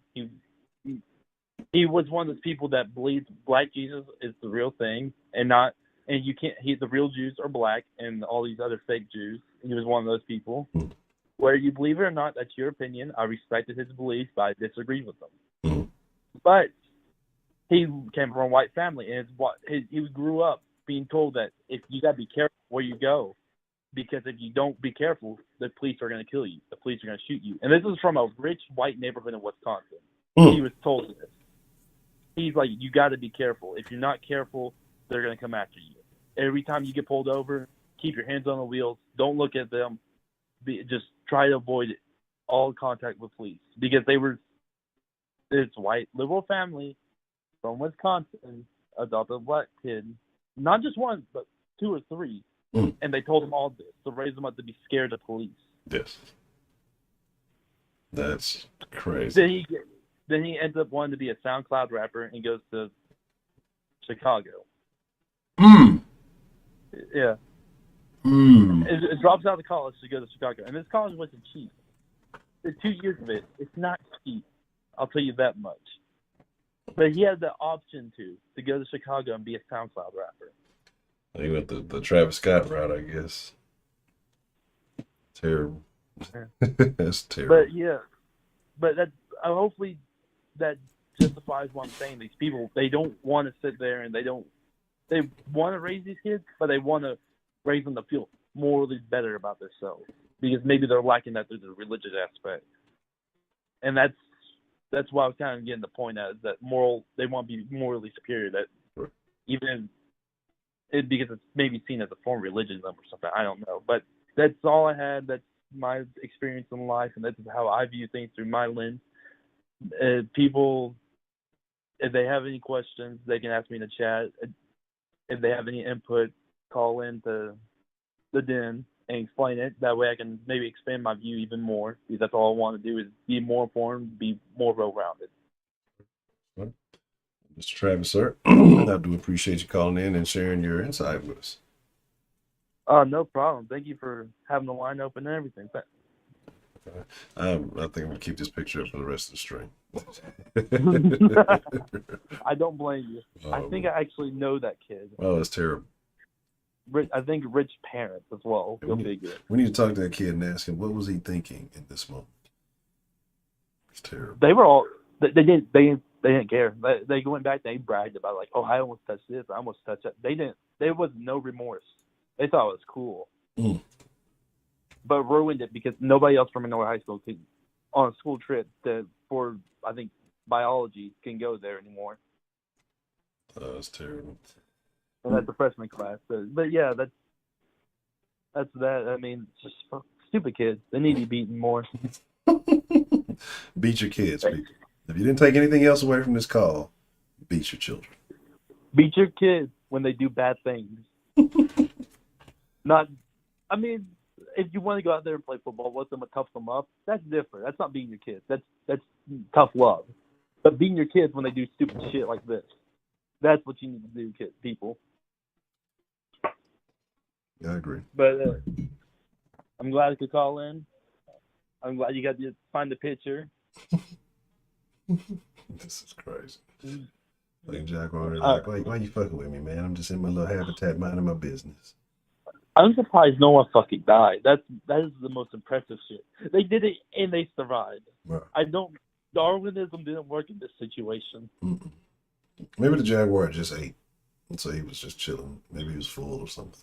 Speaker 5: He was one of those people that believes Black Jesus is the real thing, and the real Jews are black, and all these other fake Jews. He was one of those people. Whether you believe it or not, that's your opinion. I respected his beliefs, but I disagreed with them. But he came from a white family, and he grew up being told that if you got to be careful where you go, because if you don't be careful, the police are going to kill you. The police are going to shoot you. And this is from a rich white neighborhood in Wisconsin. He was told this. He's like, you got to be careful. If you're not careful, they're going to come after you. Every time you get pulled over, keep your hands on the wheels. Don't look at them. Just try to avoid all contact with police because this white liberal family from Wisconsin adopted a black kid, not just one, but 2 or 3. And they told him all this to raise them up to be scared of police.
Speaker 1: Yes. That's crazy.
Speaker 5: Then he ends up wanting to be a SoundCloud rapper and goes to Chicago. Yeah. It drops out of college to go to Chicago. And this college wasn't cheap. The 2 years of it, it's not cheap. I'll tell you that much. But he had the option to go to Chicago and be a SoundCloud rapper.
Speaker 1: He went the Travis Scott route, I guess. Terrible. That's terrible.
Speaker 5: But that hopefully that justifies what I'm saying. These people, they don't want to sit there and they want to raise these kids, but they want to raise them to feel morally better about themselves because maybe they're lacking that through the religious aspect. And that's why I was kind of getting the point at is that they want to be morally superior. That even because it's maybe seen as a form of religion or something. I don't know. But that's all I had. That's my experience in life, and that's how I view things through my lens. People, if they have any questions, they can ask me in the chat. If they have any input, call into the den and explain it. That way I can maybe expand my view even more because that's all I want to do is be more informed, be more well-rounded.
Speaker 1: Mr. Travis, sir, I do appreciate you calling in and sharing your insight with us.
Speaker 5: No problem. Thank you for having the line open and everything.
Speaker 1: I think I'm gonna keep this picture up for the rest of the stream.
Speaker 5: I don't blame you. I think I actually know that kid.
Speaker 1: Oh, it's terrible.
Speaker 5: I think rich parents as well. Go figure.
Speaker 1: We need to talk to that kid and ask him what was he thinking in this moment. It's terrible.
Speaker 5: They were all they didn't care. They went back. They bragged about it, like, oh, I almost touched this. I almost touched that. They didn't. There was no remorse. They thought it was cool. But ruined it because nobody else from another high school could, on a school trip for I think biology can go there anymore.
Speaker 1: Oh, that's terrible.
Speaker 5: And that's the freshman class. But yeah, that's that. I mean, it's just stupid kids. They need to be beaten more.
Speaker 1: Beat your kids, people. If you didn't take anything else away from this call, beat your children.
Speaker 5: Beat your kids when they do bad things. I mean, if you want to go out there and play football with them and tough them up, that's different. That's not beating your kids. That's tough love. But beating your kids when they do stupid shit like this, that's what you need to do, people.
Speaker 1: I agree.
Speaker 5: But I'm glad I could call in. I'm glad you got to find the picture.
Speaker 1: This is crazy. Like Jaguar, why you fucking with me, man? I'm just in my little habitat minding my business.
Speaker 5: I'm surprised no one fucking died. That is the most impressive shit. They did it and they survived.
Speaker 1: Right.
Speaker 5: Darwinism didn't work in this situation.
Speaker 1: Mm-mm. Maybe the Jaguar just ate, and so he was just chilling. Maybe he was full or something.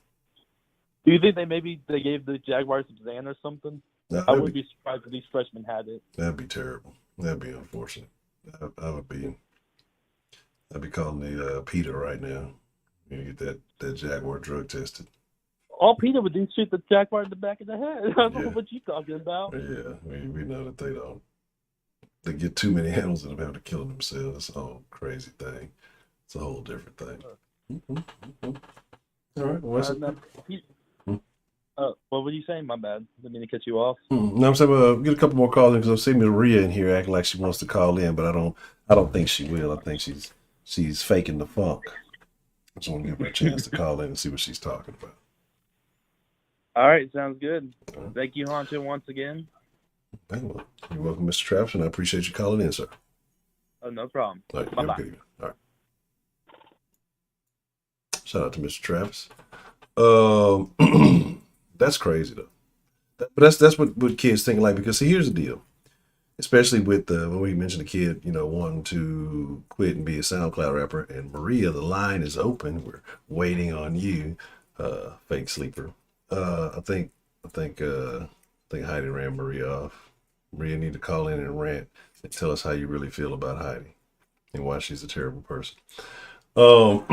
Speaker 5: Do you think they gave the Jaguars some Xan or something?
Speaker 1: No,
Speaker 5: I wouldn't be surprised if these freshmen had it.
Speaker 1: That'd be terrible. That'd be unfortunate. I'd be calling the PETA right now. You get that Jaguar drug tested.
Speaker 5: All PETA would do is shoot the Jaguar in the back of the head. I don't know what you're talking about.
Speaker 1: Yeah, we know that they don't. They get too many animals and them have to kill themselves. It's a whole crazy thing. It's a whole different thing. All right.
Speaker 5: What were you saying? My bad. Didn't mean to cut you off.
Speaker 1: No, I'm saying get a couple more calls in because I've seen Maria in here acting like she wants to call in, but I don't think she will. I think she's faking the funk. I just want to give her a chance to call in and see what she's talking about.
Speaker 5: All right, sounds good. Thank you, Honcho, once again.
Speaker 1: Well, you're welcome, Mr. Travis, and I appreciate you calling in, sir.
Speaker 5: Oh, no problem.
Speaker 1: All right,
Speaker 5: bye-bye.
Speaker 1: Have a good evening. All right. Shout out to Mr. Travis. That's crazy though. But that's what kids think like, because see, here's the deal. Especially with when we mentioned the kid, wanting to quit and be a SoundCloud rapper, and Maria, the line is open. We're waiting on you, fake sleeper. I think Heidi ran Maria off. Maria need to call in and rant and tell us how you really feel about Heidi and why she's a terrible person. But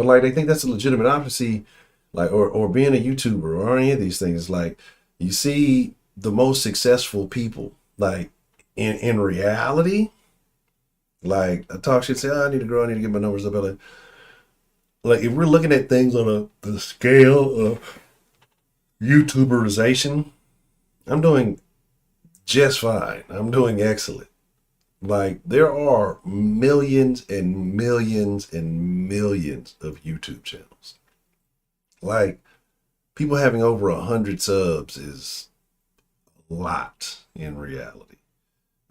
Speaker 1: like, they think that's a legitimate option. See, like, or being a YouTuber or any of these things, like, you see the most successful people, like in reality, like I talk shit, say, I need to grow, I need to get my numbers up. Like if we're looking at things on the scale of YouTuberization, I'm doing just fine. I'm doing excellent. Like there are millions and millions and millions of YouTube channels. Like people having over 100 subs is a lot in reality.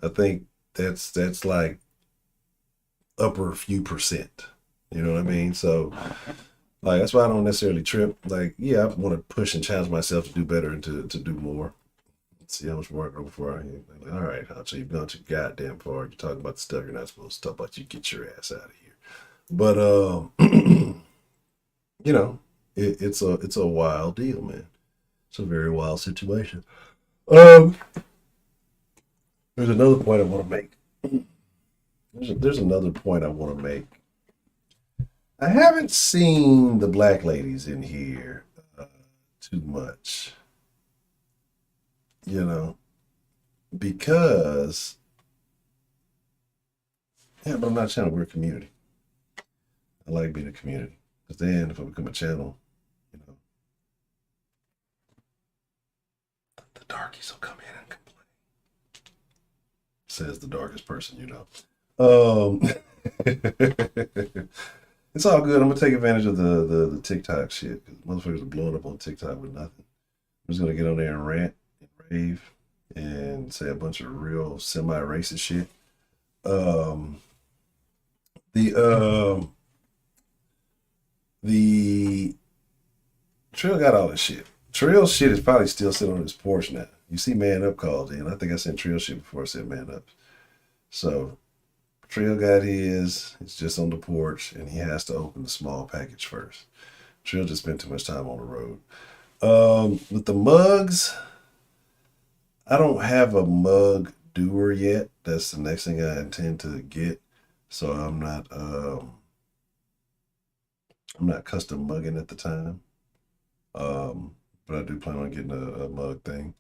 Speaker 1: I think that's like upper few percent. You know what I mean? So like that's why I don't necessarily trip. Like, yeah, I want to push and challenge myself to do better and to do more. See how much work before I hit. Like, all right, Honcho, you've gone too goddamn far. You're talking about the stuff you're not supposed to talk about. You get your ass out of here. But it's a wild deal, man. It's a very wild situation. There's another point I want to make. There's another point I want to make. I haven't seen the black ladies in here too much. Because, but I'm not a channel, we're a community. I like being a community. Because then if I become a channel, the darkies will come in and complain. Says the darkest person, It's all good. I'm gonna take advantage of the TikTok shit. Motherfuckers are blowing up on TikTok with nothing. I'm just gonna get on there and rant and rave and say a bunch of real semi-racist shit. The Trill got all this shit. Trill's shit is probably still sitting on his porch now. You see Man Up called in. I think I sent Trill shit before I said Man Up. So Trill got his. It's just on the porch, and he has to open the small package first. Trill just spent too much time on the road. With the mugs, I don't have a mug doer yet. That's the next thing I intend to get. So I'm not custom mugging at the time. But I do plan on getting a mug thing.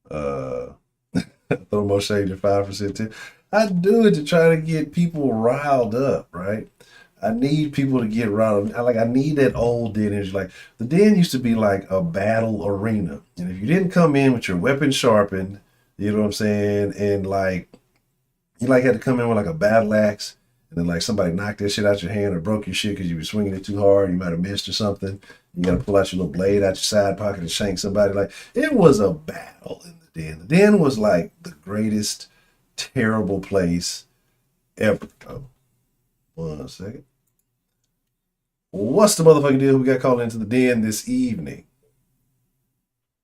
Speaker 1: Throw more shade at 5% tip. I do it to try to get people riled up, right? I need people to get riled up. I need that old den energy. Like the den used to be like a battle arena. And if you didn't come in with your weapon sharpened, you know what I'm saying? And like you like had to come in with like a battle axe, and then like somebody knocked that shit out your hand or broke your shit because you were swinging it too hard. You might have missed or something. You got to pull out your little blade out your side pocket and shank somebody. Like it was a battle in the den. The den was like the greatest terrible place ever. Oh, 1 second. What's the motherfucking deal? We got called into the den this evening.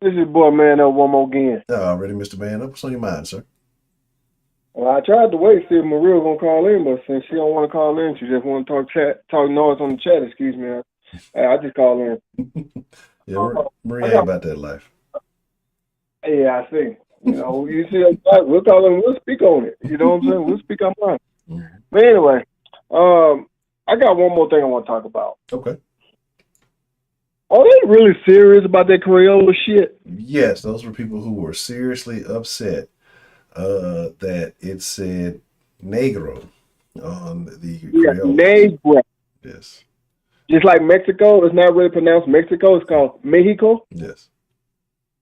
Speaker 3: This is boy Man Up one more again.
Speaker 1: Already, Mr. Man Up. What's on your mind, sir?
Speaker 3: Well, I tried to wait to see if Maria gonna call in, but since she don't want to call in, she just want to talk noise on the chat. Excuse me. I just call in.
Speaker 1: Yeah, Maria ain't about that life.
Speaker 3: Yeah, I see. You see, we'll call in. We'll speak on it. You know what I'm saying? We'll speak our mind.
Speaker 1: Mm-hmm.
Speaker 3: But anyway, I got one more thing I want to talk about.
Speaker 1: Okay.
Speaker 3: Are they really serious about that Crayola shit?
Speaker 1: Yes, those were people who were seriously upset that it said negro on the Crayola.
Speaker 3: Negro.
Speaker 1: Yes.
Speaker 3: Just like Mexico, it's not really pronounced Mexico, it's called Mexico.
Speaker 1: Yes.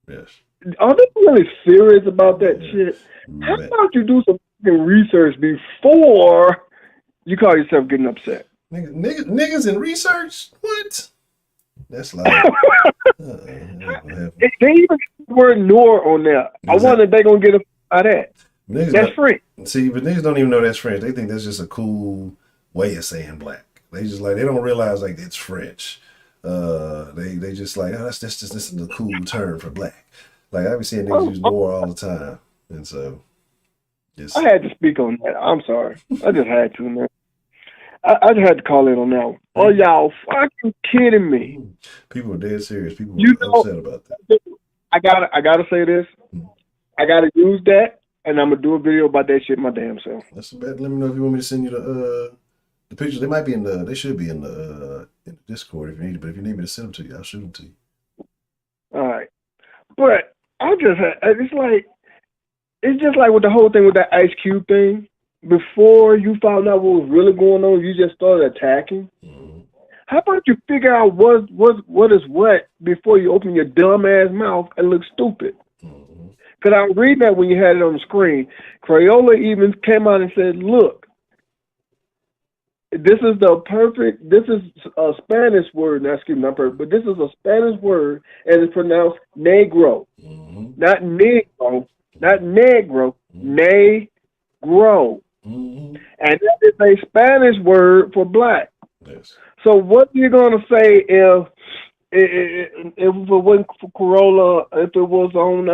Speaker 1: Yes.
Speaker 3: Are they really serious about that shit? How about you do some research before you call yourself getting upset?
Speaker 1: Niggas in research? What? That's like
Speaker 3: they even got the word nor on there. Exactly. I wonder if they're gonna get out of that. That's French.
Speaker 1: See, but niggas don't even know that's French. They think that's just a cool way of saying black. They just like they don't realize like it's French. They just like that's just a cool term for black. Like I be seeing niggas use nor all the time, and so I
Speaker 3: had to speak on that. I'm sorry, I just had to, man. I just had to call in on that one. Oh, y'all fucking kidding me?
Speaker 1: People are dead serious. People are upset about that.
Speaker 3: I gotta say this. I gotta use that, and I'm gonna do a video about that shit my damn self.
Speaker 1: That's bad. Let me know if you want me to send you the pictures. They might be they should be in the Discord if you need it. But if you need me to send them to you, I'll shoot them to you.
Speaker 3: All right, but it's just like with the whole thing with that Ice Cube thing. Before you found out what was really going on, you just started attacking. Mm-hmm. How about you figure out what is what before you open your dumb ass mouth and look stupid? Because I was reading that when you had it on the screen. Crayola even came out and said, "Look, this is a Spanish word. Now, excuse me, not perfect, but this is a Spanish word, and it's pronounced negro, not negro, not negro, negro." Mm-hmm. And that is a Spanish word for black. Yes. So what are you going to say if it wasn't for Corolla, if it was on,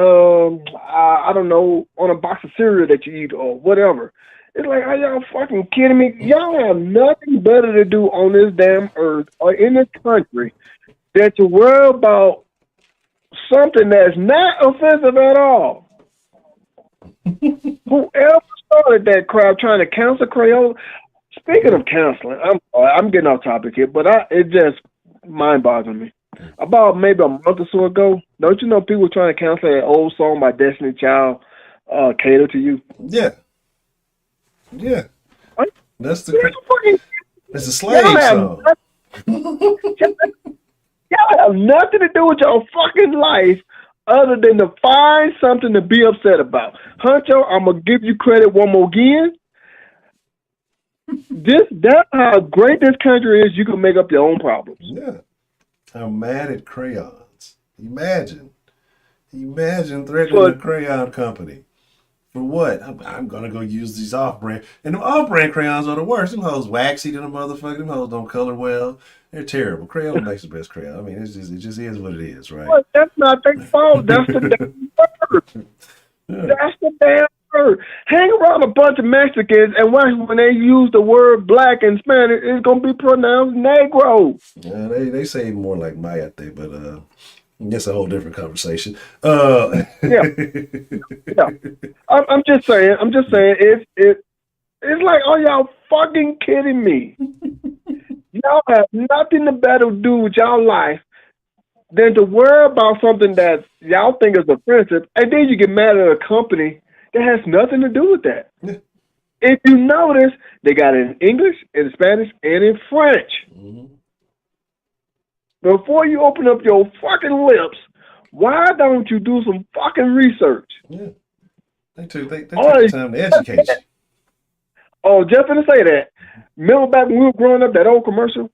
Speaker 3: I don't know, on a box of cereal that you eat or whatever? It's like, are y'all fucking kidding me? Y'all have nothing better to do on this damn earth or in this country than to worry about something that's not offensive at all. Whoever started that crap trying to cancel Crayola. Speaking of canceling, I'm getting off topic here, but it just mind-boggles me. About maybe a month or so ago, don't you know people were trying to cancel that old song by Destiny Child, "Cater to You"?
Speaker 1: Yeah. Yeah.
Speaker 3: What?
Speaker 1: That's it's a slave song.
Speaker 3: Y'all have nothing to do with your fucking life other than to find something to be upset about. Honcho, I'm going to give you credit one more again. That's how great this country is. You can make up your own problems.
Speaker 1: Yeah. I'm mad at crayons. Imagine threatening a crayon company. For what? I'm going to go use these off-brand. And the off-brand crayons are the worst. Them hoes waxy to the motherfucker. Them hoes don't color well. They're terrible. Crayola makes the best crayon. I mean, it just is what it is, right?
Speaker 3: But that's not their fault. That's the damn word. That's the damn word. Hang around a bunch of Mexicans and watch when they use the word black in Spanish, it's going to be pronounced negro.
Speaker 1: Yeah, they say more like mayate, but that's a whole different conversation. Yeah.
Speaker 3: I'm just saying. It's like, are y'all fucking kidding me? Y'all have nothing to better do with y'all life than to worry about something that y'all think is offensive, and then you get mad at a company that has nothing to do with that.
Speaker 1: Yeah.
Speaker 3: If you notice, they got it in English, in Spanish, and in French.
Speaker 1: Mm-hmm.
Speaker 3: Before you open up your fucking lips, why don't you do some fucking research?
Speaker 1: Yeah. They took the time to educate you.
Speaker 3: Oh, just gonna say that. Remember back when we were growing up, that old commercial?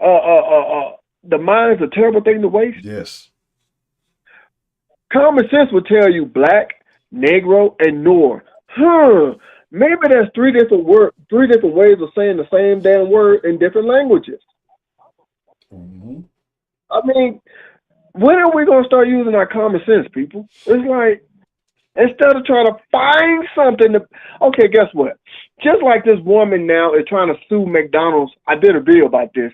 Speaker 3: The mind is a terrible thing to waste.
Speaker 1: Yes.
Speaker 3: Common sense would tell you black, negro, and nor. Maybe there's three different ways of saying the same damn word in different languages.
Speaker 1: Mm-hmm.
Speaker 3: I mean, when are we gonna start using our common sense, people? It's like, instead of trying to find something to, okay, guess what? Just like this woman now is trying to sue McDonald's, I did a video about this,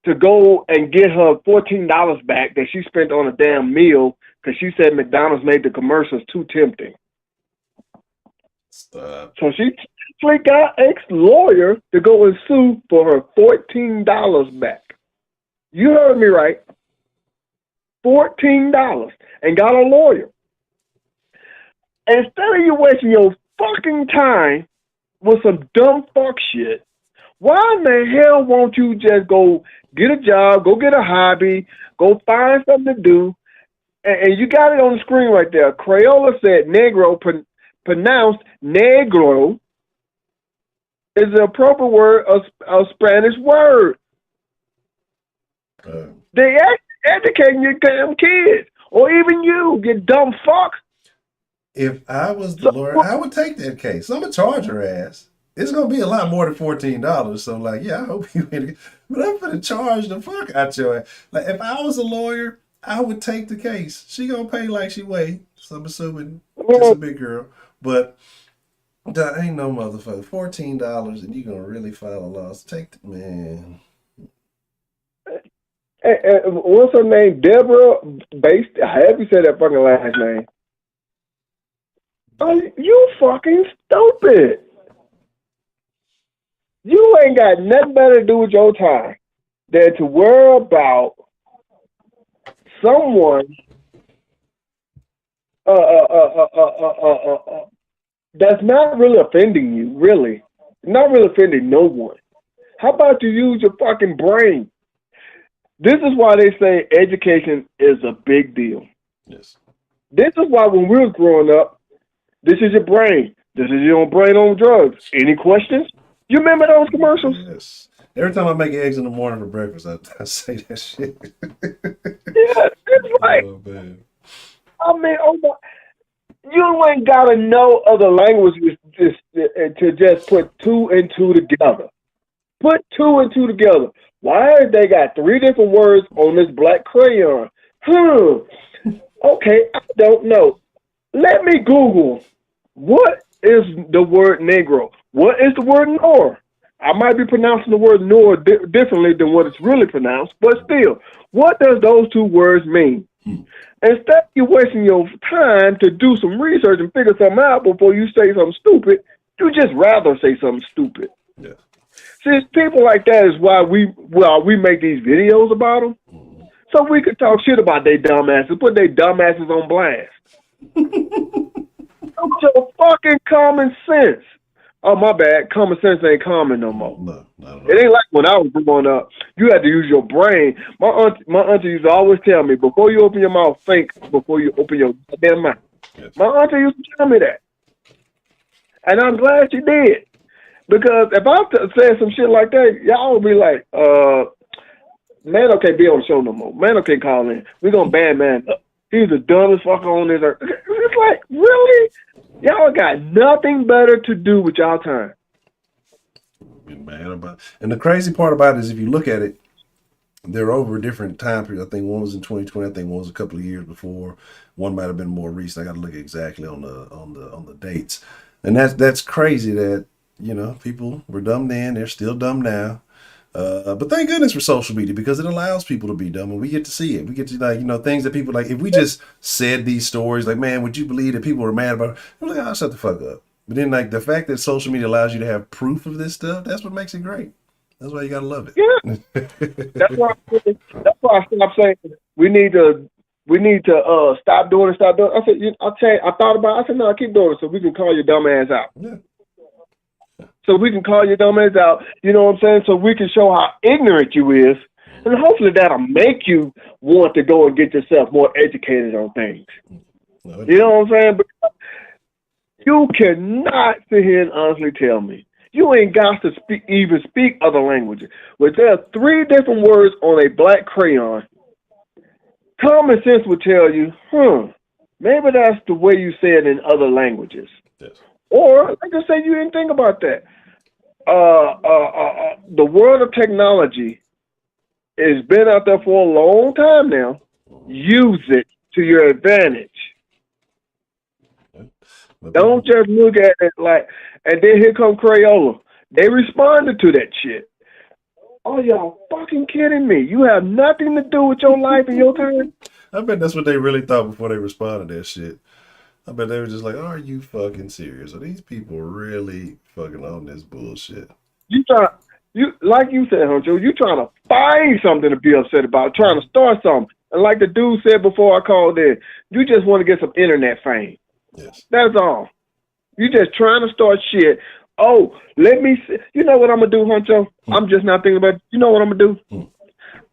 Speaker 3: to go and get her $14 back that she spent on a damn meal because she said McDonald's made the commercials too tempting.
Speaker 1: Stop.
Speaker 3: So she got ex-lawyer to go and sue for her $14 back. You heard me right. $14 and got a lawyer. Instead of you wasting your fucking time with some dumb fuck shit, why in the hell won't you just go get a job, go get a hobby, go find something to do? And you got it on the screen right there. Crayola said negro, pronounced negro, is the appropriate word, a Spanish word. They educating your damn kids, or even you dumb fuck.
Speaker 1: If I was the lawyer, I would take that case. I'm gonna charge her ass. It's gonna be a lot more than $14. So, like, yeah, I hope you win. But I'm gonna charge the fuck out your ass. Like, if I was a lawyer, I would take the case. She gonna pay like she weigh. So I'm assuming just a big girl. But that ain't no motherfucker. $14 and you gonna really file a loss. Take the man.
Speaker 3: What's her name? Deborah Based. However you say that fucking last name. Oh, you fucking stupid. You ain't got nothing better to do with your time than to worry about someone that's not really offending you, really. Not really offending no one. How about you use your fucking brain? This is why they say education is a big deal.
Speaker 1: Yes.
Speaker 3: This is why when we were growing up, this is your brain. This is your brain on drugs. Any questions? You remember those commercials?
Speaker 1: Yes. Every time I make eggs in the morning for breakfast, I say that shit.
Speaker 3: Yeah, it's like,
Speaker 1: oh, man.
Speaker 3: I mean, oh my, you ain't got to know other languages to just put two and two together. Put two and two together. Why they got three different words on this black crayon? Okay, I don't know. Let me Google, what is the word negro? What is the word nor? I might be pronouncing the word nor differently than what it's really pronounced, but still, what does those two words mean? Instead of you wasting your time to do some research and figure something out before you say something stupid, you just rather say something stupid.
Speaker 1: Yeah.
Speaker 3: See, it's people like that is why we make these videos about them, so we could talk shit about they dumbasses, put they dumbasses on blast. What's your fucking common sense? Oh, my bad. Common sense ain't common no more.
Speaker 1: No, not at all.
Speaker 3: It ain't like when I was growing up. You had to use your brain. My auntie used to always tell me, before you open your mouth, think before you open your goddamn mouth.
Speaker 1: Yes.
Speaker 3: My auntie used to tell me that. And I'm glad she did. Because if I said some shit like that, y'all would be like, Mano can't be on the show no more. Mano can't call in. We're going to ban man up. He's the dumbest fucker on this earth. It's like, really? Y'all got nothing better to do with y'all time.
Speaker 1: Man, and the crazy part about it is if you look at it, they're over different time periods. I think one was in 2020. I think one was a couple of years before. One might have been more recent. I got to look exactly on the dates. And that's crazy that, you know, people were dumb then. They're still dumb now. But thank goodness for social media, because it allows people to be dumb and we get to see it. We get to, like, you know, things that people like. If we just said these stories, like, man, would you believe that people were mad about it? We're like, oh, shut the fuck up. But then, like, the fact that social media allows you to have proof of this stuff, that's what makes it great. That's why you gotta love it.
Speaker 3: Yeah. That's why I stopped saying we need to stop doing it, stop doing it. I said, I thought about it. I said, no, keep doing it so we can call your dumb ass out.
Speaker 1: Yeah.
Speaker 3: So we can call your dumb ass out, you know what I'm saying? So we can show how ignorant you is. And hopefully that'll make you want to go and get yourself more educated on things. You know what I'm saying? Because you cannot sit here and honestly tell me you ain't got to even speak other languages. But there are 3 different words on a black crayon. Common sense would tell you, maybe that's the way you say it in other languages.
Speaker 1: Yes.
Speaker 3: Or, like I say, you didn't think about that. The world of technology has been out there for a long time now. Use it to your advantage. Don't just look at it like, and then here come Crayola. They responded to that shit. Oh, y'all fucking kidding me? You have nothing to do with your life and your time?
Speaker 1: I bet that's what they really thought before they responded to that shit. I bet they were just like, are you fucking serious? Are these people really fucking on this bullshit?
Speaker 3: Like you said, Honcho, you trying to find something to be upset about, trying to start something. And like the dude said before I called in, you just want to get some internet fame.
Speaker 1: Yes.
Speaker 3: That's all. You just trying to start shit. Oh, let me see. You know what I'm going to do, Honcho? I'm just not thinking about it. You know what I'm going to do?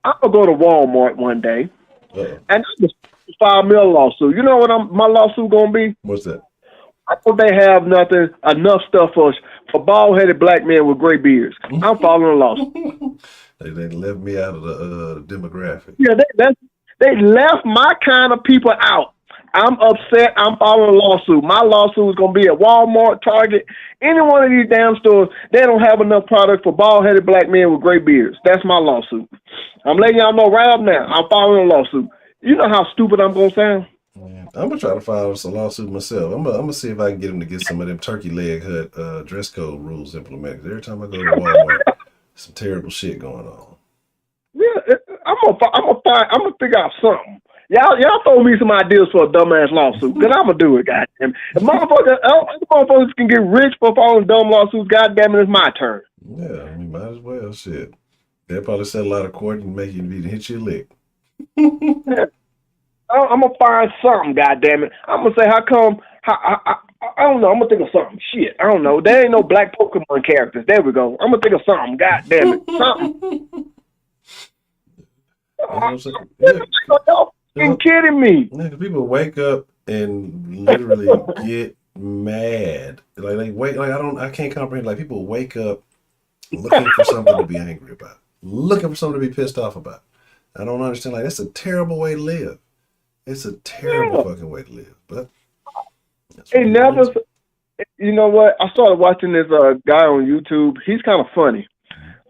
Speaker 3: I'm going to go to Walmart one day and I'm going to file me a lawsuit. You know what my lawsuit going to be?
Speaker 1: What's that?
Speaker 3: I thought they have enough stuff for bald-headed black men with gray beards. I'm filing a lawsuit.
Speaker 1: They left me out of the demographic.
Speaker 3: Yeah, they left my kind of people out. I'm upset. I'm filing a lawsuit. My lawsuit is going to be at Walmart, Target, any one of these damn stores. They don't have enough product for bald-headed black men with gray beards. That's my lawsuit. I'm letting y'all know right up now. I'm filing a lawsuit. You know how stupid I'm going to sound?
Speaker 1: Man, I'm going to try to file a lawsuit myself. I'm going to see if I can get them to get some of them turkey leg hut dress code rules implemented. Every time I go to Walmart, some terrible shit going on.
Speaker 3: Yeah, I'm gonna figure out something. Y'all throw me some ideas for a dumbass lawsuit, because I'm going to do it, goddamn. If motherfuckers can get rich for filing dumb lawsuits, goddamn it, it's my turn.
Speaker 1: Yeah, I mean, might as well, shit. They'll probably settle out of court and make you hit you a lick.
Speaker 3: Yeah. I'm going to find something, goddamn it. I'm going to say, how come, I don't know, I'm going to think of something. Shit, I don't know. There ain't no black Pokemon characters. There we go. I'm going to think of something, goddamn it. Something. Y'all kidding me?
Speaker 1: Yeah, people wake up and literally get mad. I can't comprehend. Like, people wake up looking for something to be angry about, looking for something to be pissed off about. I don't understand. Like, that's a terrible way to live. It's a terrible fucking way to live. But
Speaker 3: you know what? I started watching this guy on YouTube. He's kind of funny.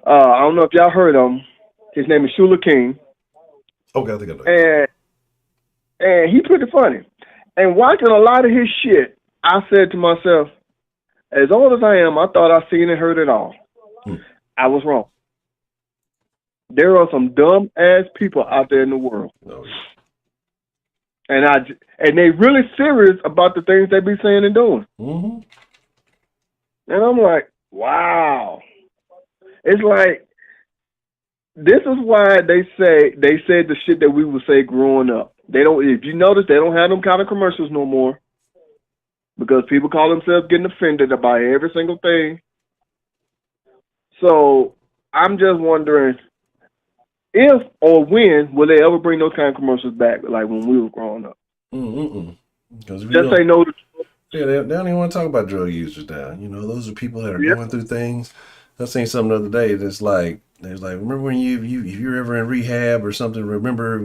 Speaker 3: I don't know if y'all heard of him. His name is Shula King.
Speaker 1: Okay, I think I know.
Speaker 3: And he's pretty funny. And watching a lot of his shit, I said to myself, as old as I am, I thought I seen and heard it all. I was wrong. There are some dumb ass people out there in the world.
Speaker 1: Oh, yeah.
Speaker 3: And they really serious about the things they be saying and doing.
Speaker 1: Mm-hmm.
Speaker 3: And I'm like, wow. It's like, this is why they said the shit that we would say growing up. They don't. If you notice, they don't have them kind of commercials no more, because people call themselves getting offended about every single thing. So I'm just wondering if or when will they ever bring those kind of commercials back, like when we were growing up.
Speaker 1: Just
Speaker 3: say no to
Speaker 1: they don't even want to talk about drug users now. You know, those are people that are going through things. I seen something the other day that's like, remember when if you're ever in rehab or something, remember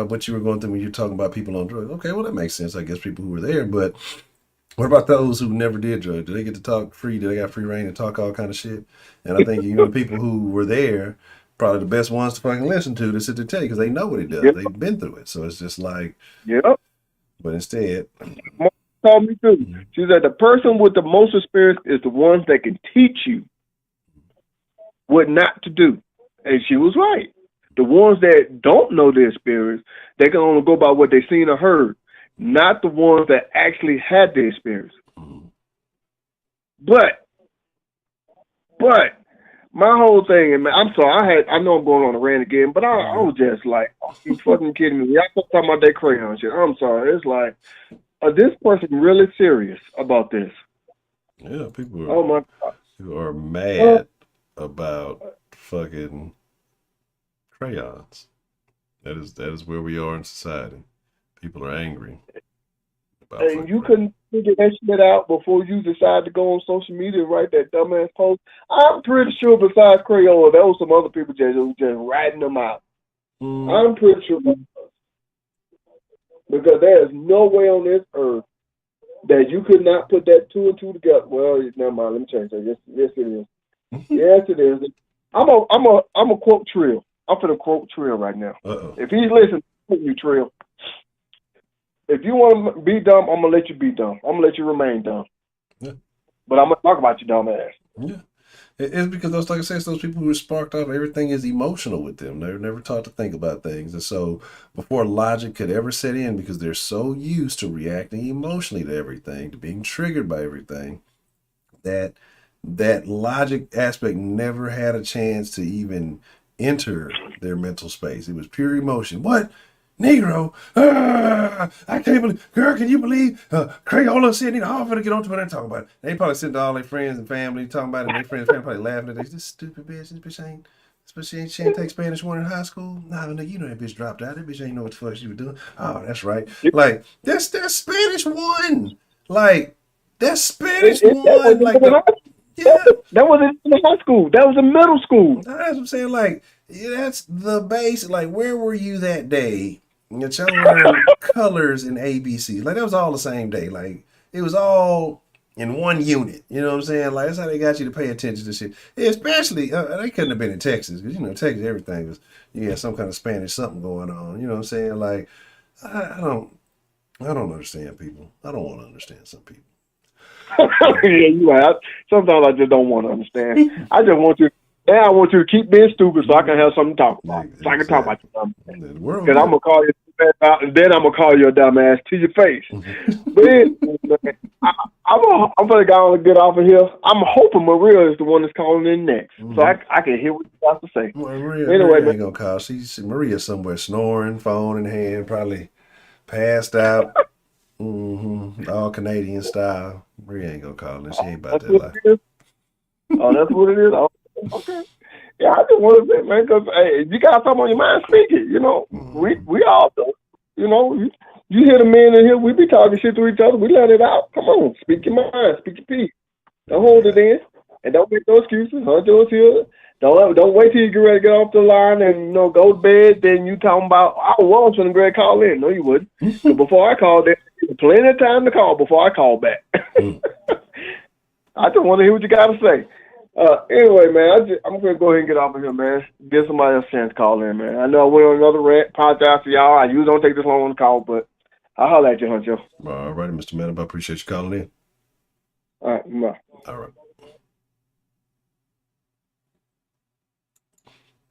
Speaker 1: what you were going through when you're talking about people on drugs. Okay, well, that makes sense. I guess people who were there, but what about those who never did drugs? Do they get to talk free? Do they got free reign to talk all kind of shit? And I think even the people who were there, probably the best ones to fucking listen to sit there tell you because they know what it does. They've been through it. So it's just like, but instead,
Speaker 3: told me too. She said the person with the most experience is the ones that can teach you what not to do. And she was right. The ones that don't know the experience, they can only go by what they've seen or heard, not the ones that actually had the experience. But my whole thing, and I'm sorry, I know I'm going on a rant again, but I was just like, oh, you fucking kidding me? Y'all talking about that crayon shit. I'm sorry. It's like, is this person really serious about this?
Speaker 1: Yeah, people
Speaker 3: oh my God.
Speaker 1: People are mad about fucking crayons. That is where we are in society. People are angry.
Speaker 3: And you couldn't figure that shit out before you decided to go on social media and write that dumbass post. I'm pretty sure besides Crayola, there was some other people just writing them out. I'm pretty sure. Because there is no way on this earth that you could not put that 2 and 2 together. Well, never mind. Let me change that. Yes, it is. Yes, it is. I'm a quote Trill. I'm finna quote Trill right now. If he's listening, you Trill. If you want to be dumb, I'm gonna let you be dumb. I'm gonna let you remain dumb. Yeah. But I'm gonna talk about you, dumb ass.
Speaker 1: Yeah. It's because those, like I said, those people who are sparked off, everything is emotional with them. They're never taught to think about things. And so before logic could ever set in, because they're so used to reacting emotionally to everything, to being triggered by everything, that logic aspect never had a chance to even enter their mental space. It was pure emotion. What? Negro, I can't believe, girl, can you believe Crayola said, I'm going to get on to it and talk about it. They probably sitting to all their friends and family talking about it, and their friends and family probably laughing at this stupid bitch. She ain't take Spanish 1 in high school. Nah, you know that bitch dropped out. That bitch ain't know what the fuck she was doing. Oh, that's right. Like, that's Spanish 1. Like, that's Spanish 1. Like,
Speaker 3: that wasn't in high school. That was in middle school.
Speaker 1: That's what I'm saying. Like, that's the base. Like, where were you that day? That y'all learned colors and ABCs. Like, that was all the same day. Like, it was all in one unit. You know what I'm saying? Like, that's how they got you to pay attention to shit. Especially, they couldn't have been in Texas. Because, Texas, everything was, you had some kind of Spanish something going on. You know what I'm saying? Like, I don't understand people. I don't want to understand some people.
Speaker 3: Yeah, you right. Sometimes I just don't want to understand. I just want you. I want you to keep being stupid so I can have something to talk about. So I can talk about you. Because I'm gonna call you out, and then I'm gonna call you a dumbass to your face. But anyway, I'm gonna go and get off of here. I'm hoping Maria is the one that's calling in next, so I can hear what you have to say.
Speaker 1: Well, Maria ain't gonna call. Maria's somewhere snoring, phone in hand, probably passed out. All Canadian style. Maria ain't gonna call her. She ain't about that life.
Speaker 3: Oh, that's what it is? Oh, okay. Yeah, I just want to say, man, because, hey, you got something on your mind, speak it. We all do. You hear the men in here, we be talking shit to each other. We let it out. Come on, speak your mind, speak your piece. Don't hold it in, and don't make no excuses. Honcho's here. Don't wait till you get ready to get off the line and go to bed. Then you talking about I was going to call in. No, you wouldn't. So before I called, there was plenty of time to call before I called back. I just want to hear what you got to say. Anyway, man, I'm going to go ahead and get off of here, man. Give somebody else a chance to call in, man. I know I went on another rant. Apologize to y'all. I usually don't take this long on the call, but I'll holler at you, Honcho.
Speaker 1: All righty, Mr. Mann. I appreciate you calling in.
Speaker 3: All right, bye.
Speaker 1: All right.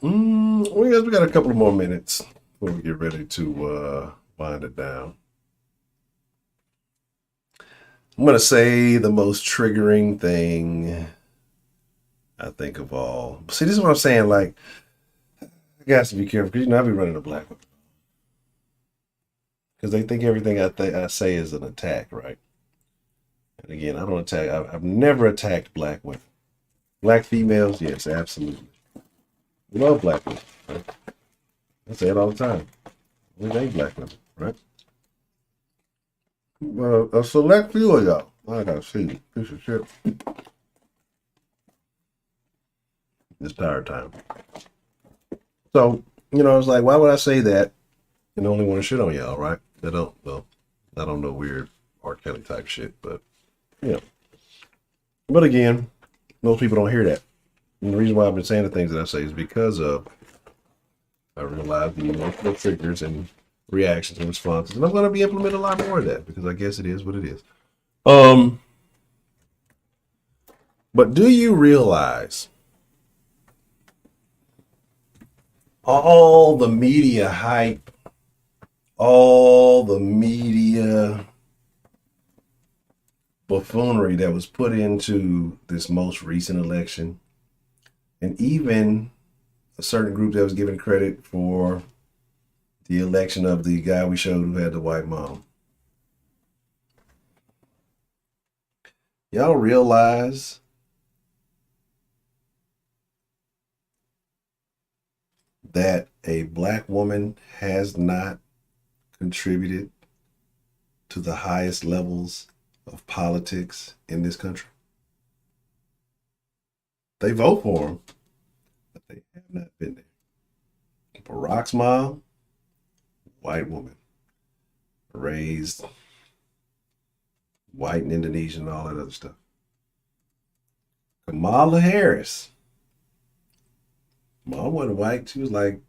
Speaker 1: We got a couple of more minutes before we get ready to wind it down. I'm going to say the most triggering thing I think of all. See, this is what I'm saying. Like, I got to be careful because, I be running a black one. Because they think everything I say is an attack, right? And again, I don't attack. I've never attacked black women. Black females, yes, absolutely. We love black women, right? I say it all the time. We ain't black women, right? Well, a select few of y'all I gotta see. Piece of shit. It's tired time. So, it's like, why would I say that and only want to shit on y'all, right? I don't know weird R. Kelly type shit, but, yeah. But again, most people don't hear that. And the reason why I've been saying the things that I say is because of I realize the emotional triggers and reactions and responses. And I'm going to be implementing a lot more of that because I guess it is what it is. But do you realize all the media hype, all the media buffoonery that was put into this most recent election, and even a certain group that was given credit for the election of the guy we showed who had the white mom? Y'all realize that a black woman has not contributed to the highest levels of politics in this country? They vote for him, but they have not been there. Barack's mom, white woman, raised white and Indonesian and all that other stuff. Kamala Harris, mom wasn't white. She was like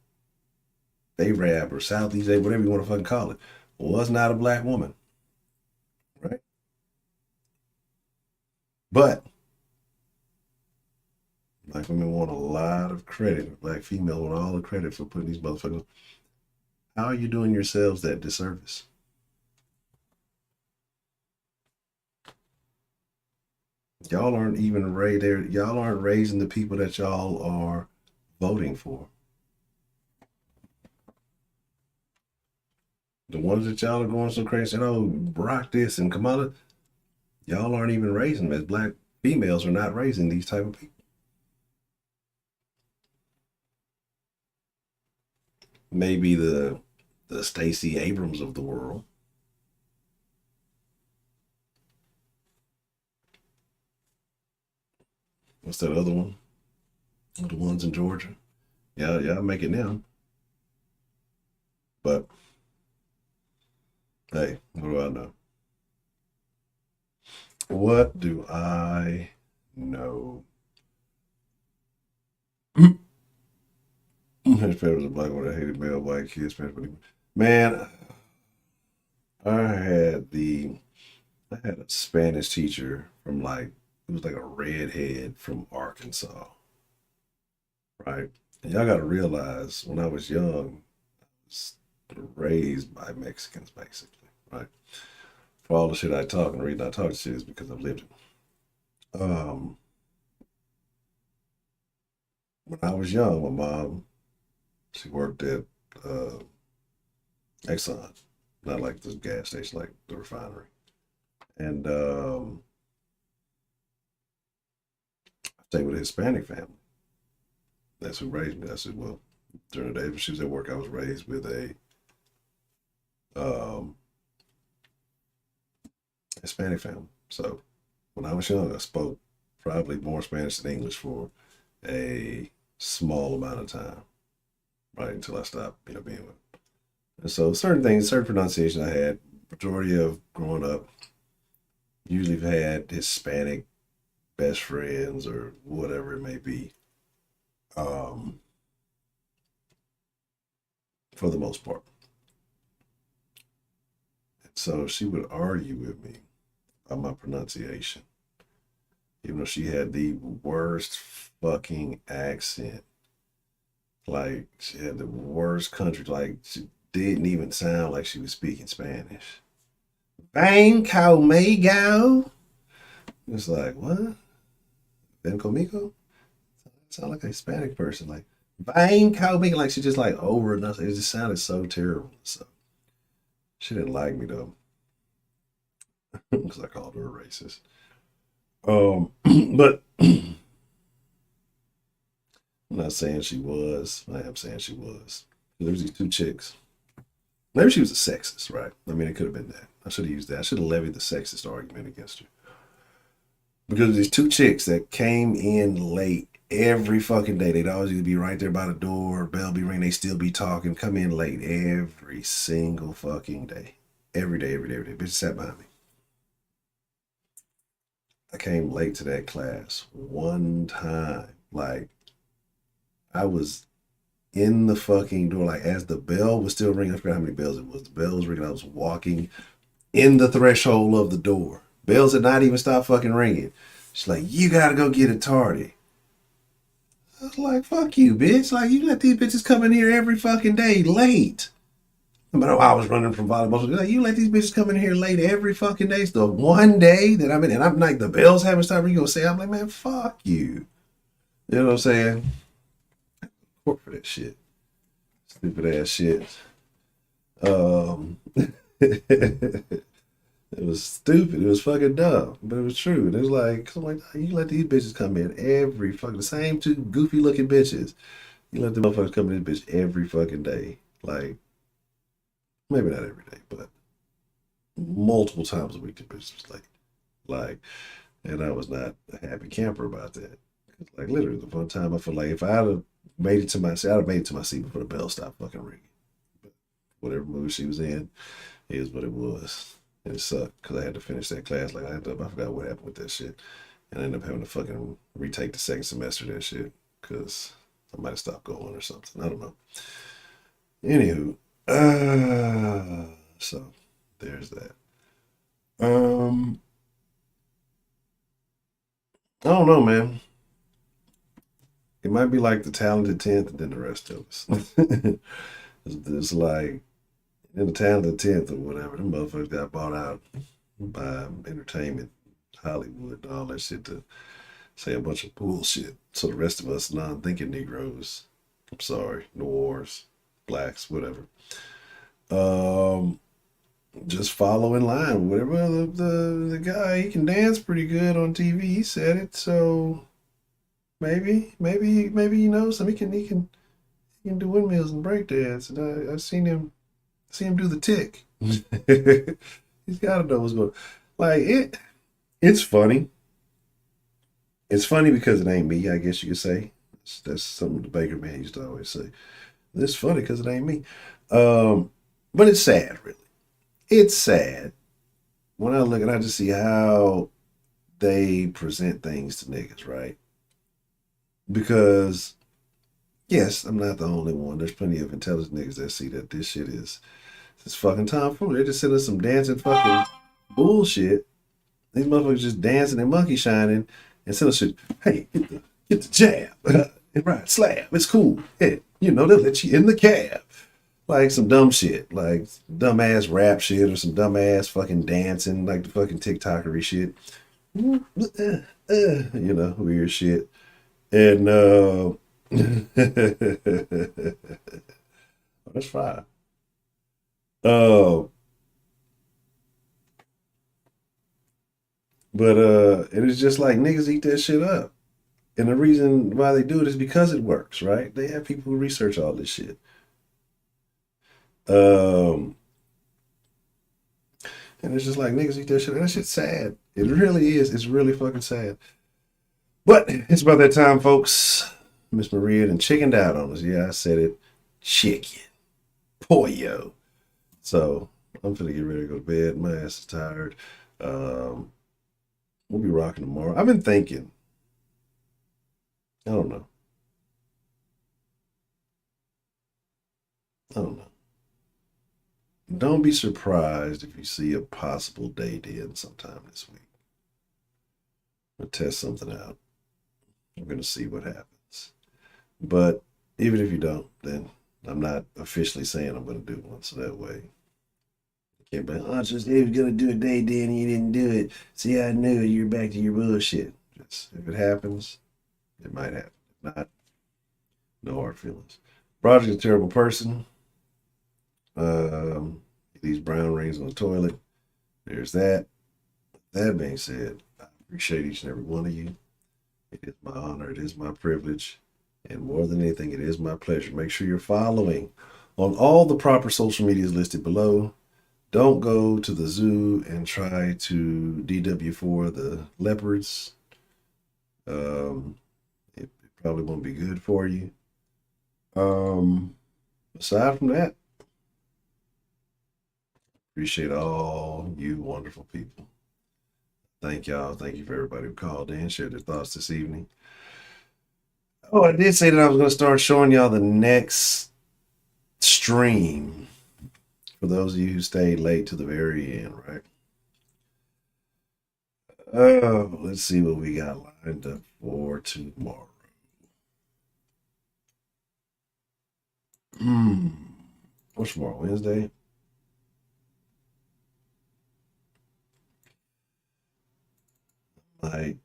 Speaker 1: Arab or Southeast Asian, whatever you want to fucking call it. Was not a black woman, right? But black women want a lot of credit. Black females want all the credit for putting these motherfuckers. How are you doing yourselves that disservice? Y'all aren't even y'all aren't raising the people that y'all are voting for. The ones that y'all are going so crazy, oh, Barack this and Kamala, y'all aren't even raising them. As black females are not raising these type of people. Maybe the Stacey Abrams of the world. What's that other one? The ones in Georgia. Yeah, make it now. But hey, what do I know? What do I know? His parents was a black woman that hated male white kids. Man, I had a Spanish teacher from it was like a redhead from Arkansas, right? And y'all got to realize when I was young, I was raised by Mexicans, basically, right? For all the shit I talk and the reason I talk shit is because I've lived it. When I was young, my mom, she worked at Exxon, not like the gas station, like the refinery. And I stayed with a Hispanic family. That's who raised me. I said, well, during the day when she was at work, I was raised with a Hispanic family. So when I was young, I spoke probably more Spanish than English for a small amount of time, right, until I stopped, being with them. And so certain things, certain pronunciation I had, majority of growing up, usually had Hispanic best friends or whatever it may be, for the most part. And so she would argue with me about my pronunciation, even though she had the worst fucking accent. Like, she had the worst country. Like, she didn't even sound like she was speaking Spanish. Ven conmigo. It's like, what? Ven conmigo? Sound like a Hispanic person. Like, ven conmigo. Like, she just like over nothing. It just sounded so terrible. So, she didn't like me though. Because I called her a racist. But I'm not saying she was. I am saying she was. There was these two chicks. Maybe she was a sexist, right? I mean, it could have been that. I should have used that. I should have levied the sexist argument against her. Because these two chicks that came in late every fucking day. They'd always either be right there by the door, bell be ringing, they still be talking, come in late every single fucking day. Every day, every day, every day. Bitch sat behind me. I came late to that class one time. Like, I was in the fucking door, like as the bell was still ringing. I forgot how many bells it was. The bell was ringing. I was walking in the threshold of the door. Bells had not even stopped fucking ringing. She's like, you gotta go get a tardy. I was like, fuck you, bitch. Like, you let these bitches come in here every fucking day late. But I was running from volleyball. So like, you let these bitches come in here late every fucking day. So the one day that I'm in, and I'm like, the bells haven't stopped ringing, you gonna say, I'm like, man, fuck you. You know what I'm saying? Court for that shit. Stupid ass shit. It was stupid. It was fucking dumb, but it was true. And it was like, I'm like, you let these bitches come in every fucking, the same two goofy looking bitches. You let the motherfuckers come in this bitch every fucking day. Like, maybe not every day, but multiple times a week. The bitch was like, and I was not a happy camper about that. Like, literally, the one time I feel like if I'd have made it to my seat, I'd have made it to my seat before the bell stopped fucking ringing. But whatever mood she was in is what it was. And it sucked because I had to finish that class. Like, I forgot what happened with that shit. And I ended up having to fucking retake the second semester of that shit because I might have stopped going or something. I don't know. Anywho, so there's that. I don't know, man. It might be like the talented 10th and then the rest of us. It's like in the talented 10th or whatever, the motherfuckers got bought out by entertainment, Hollywood, and all that shit to say a bunch of bullshit. So the rest of us non-thinking Negroes, I'm sorry, Noirs, blacks, whatever, just follow in line. Whatever the guy, he can dance pretty good on TV. He said it, so maybe you know, so he can do windmills and break dance. And I've seen him do the tick. He's got to know what's going on. Like it's funny. It's funny because it ain't me, I guess you could say. That's something the Baker man used to always say. It's funny because it ain't me. But it's sad, really. It's sad when I look and I just see how they present things to niggas, right? Because yes, I'm not the only one. There's plenty of intelligent niggas that see that this shit is this fucking tomfoolery. They're just sending some dancing fucking bullshit. These motherfuckers just dancing and monkey shining and sending shit. Hey, get the jab. And right, slab. It's cool. Yeah, you know, they'll let you in the cab. Like some dumb shit. Like dumbass rap shit or some dumbass fucking dancing, like the fucking TikTokery shit. You know, weird shit. And that's fine. But it is just like niggas eat that shit up. And the reason why they do it is because it works, right? They have people who research all this shit. And it's just like niggas eat that shit. And that shit's sad. It really is. It's really fucking sad. But it's about that time, folks. Miss Maria done chickened out on us. Yeah, I said it. Chicken. Pollo. So I'm finna get ready to go to bed. My ass is tired. We'll be rocking tomorrow. I've been thinking. I don't know. Don't be surprised if you see a possible date in sometime this week. I'm gonna test something out. I'm gonna see what happens. But even if you don't, then I'm not officially saying I'm gonna do one. So that way, you can't be, oh, just he was gonna do a date then and you didn't do it. See, I knew it. You're back to your bullshit. Just if it happens, it might happen. If not, no hard feelings. Roger's a terrible person. These brown rings on the toilet. There's that. That being said, I appreciate each and every one of you. It is my honor. It is my privilege. And more than anything, it is my pleasure. Make sure you're following on all the proper social medias listed below. don't go to the zoo and try to DW4 the leopards. It probably won't be good for you. Aside from that, appreciate all you wonderful people. Thank y'all. Thank you for everybody who called in, shared their thoughts this evening. Oh, I did say that I was going to start showing y'all the next stream for those of you who stayed late to the very end, right? Oh, let's see what we got lined up for tomorrow. What's tomorrow? Wednesday? I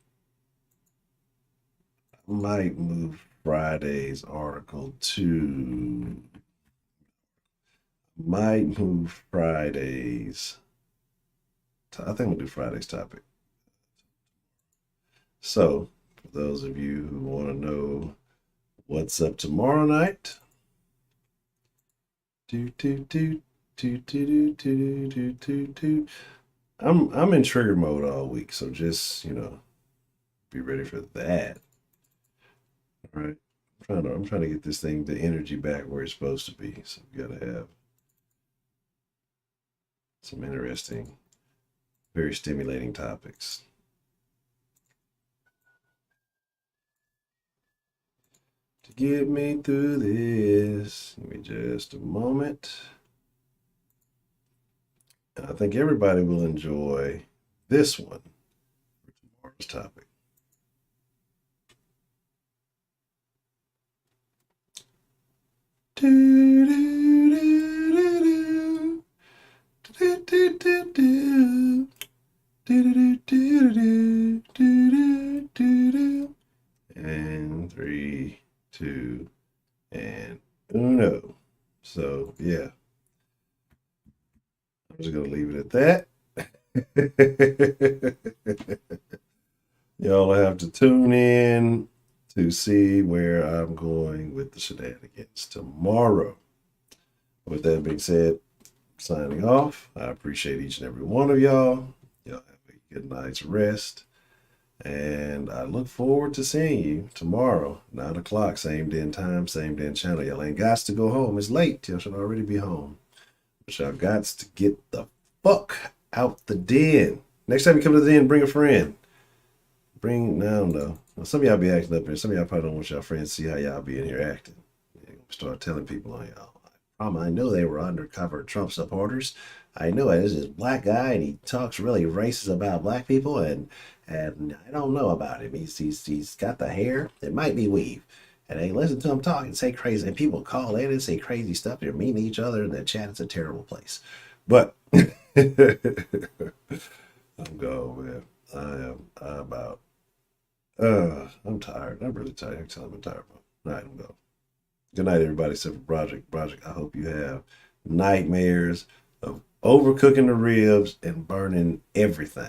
Speaker 1: might move Friday's article to. Might move Friday's. I think we'll do Friday's topic. So, for those of you who want to know what's up tomorrow night, I'm in trigger mode all week, so just be ready for that. All right, I'm trying to get this thing, the energy back where it's supposed to be. So we gotta have some interesting, very stimulating topics. To get me through this, give me just a moment. And I think everybody will enjoy this one for tomorrow's topic. And 3, 2, and uno. So yeah, I'm just gonna leave it at that. Y'all have to tune in to see where I'm going with the shenanigans tomorrow. With that being said, signing off. I appreciate each and every one of y'all. Y'all have a good night's rest. And I look forward to seeing you tomorrow, 9 o'clock, same damn time, same damn channel. Y'all ain't got to go home. It's late. Y'all should already be home. But y'all got to get the fuck out the den. Next time you come to the den, bring a friend. I don't know. Well, some of y'all be acting up here. Some of y'all probably don't want y'all friends to see how y'all be in here acting. Start telling people on y'all. I know they were undercover Trump supporters. I know it is this black guy, and he talks really racist about black people, and I don't know about him. He's got the hair. It might be weave. And they listen to him talk and say crazy, and people call in and say crazy stuff. They're mean to each other, and the chat is a terrible place. But I'm going, man. I'm tired. I'm really tired. I'm tired. All right, I'm going. Good night, everybody. Except for Project, I hope you have nightmares of overcooking the ribs and burning everything.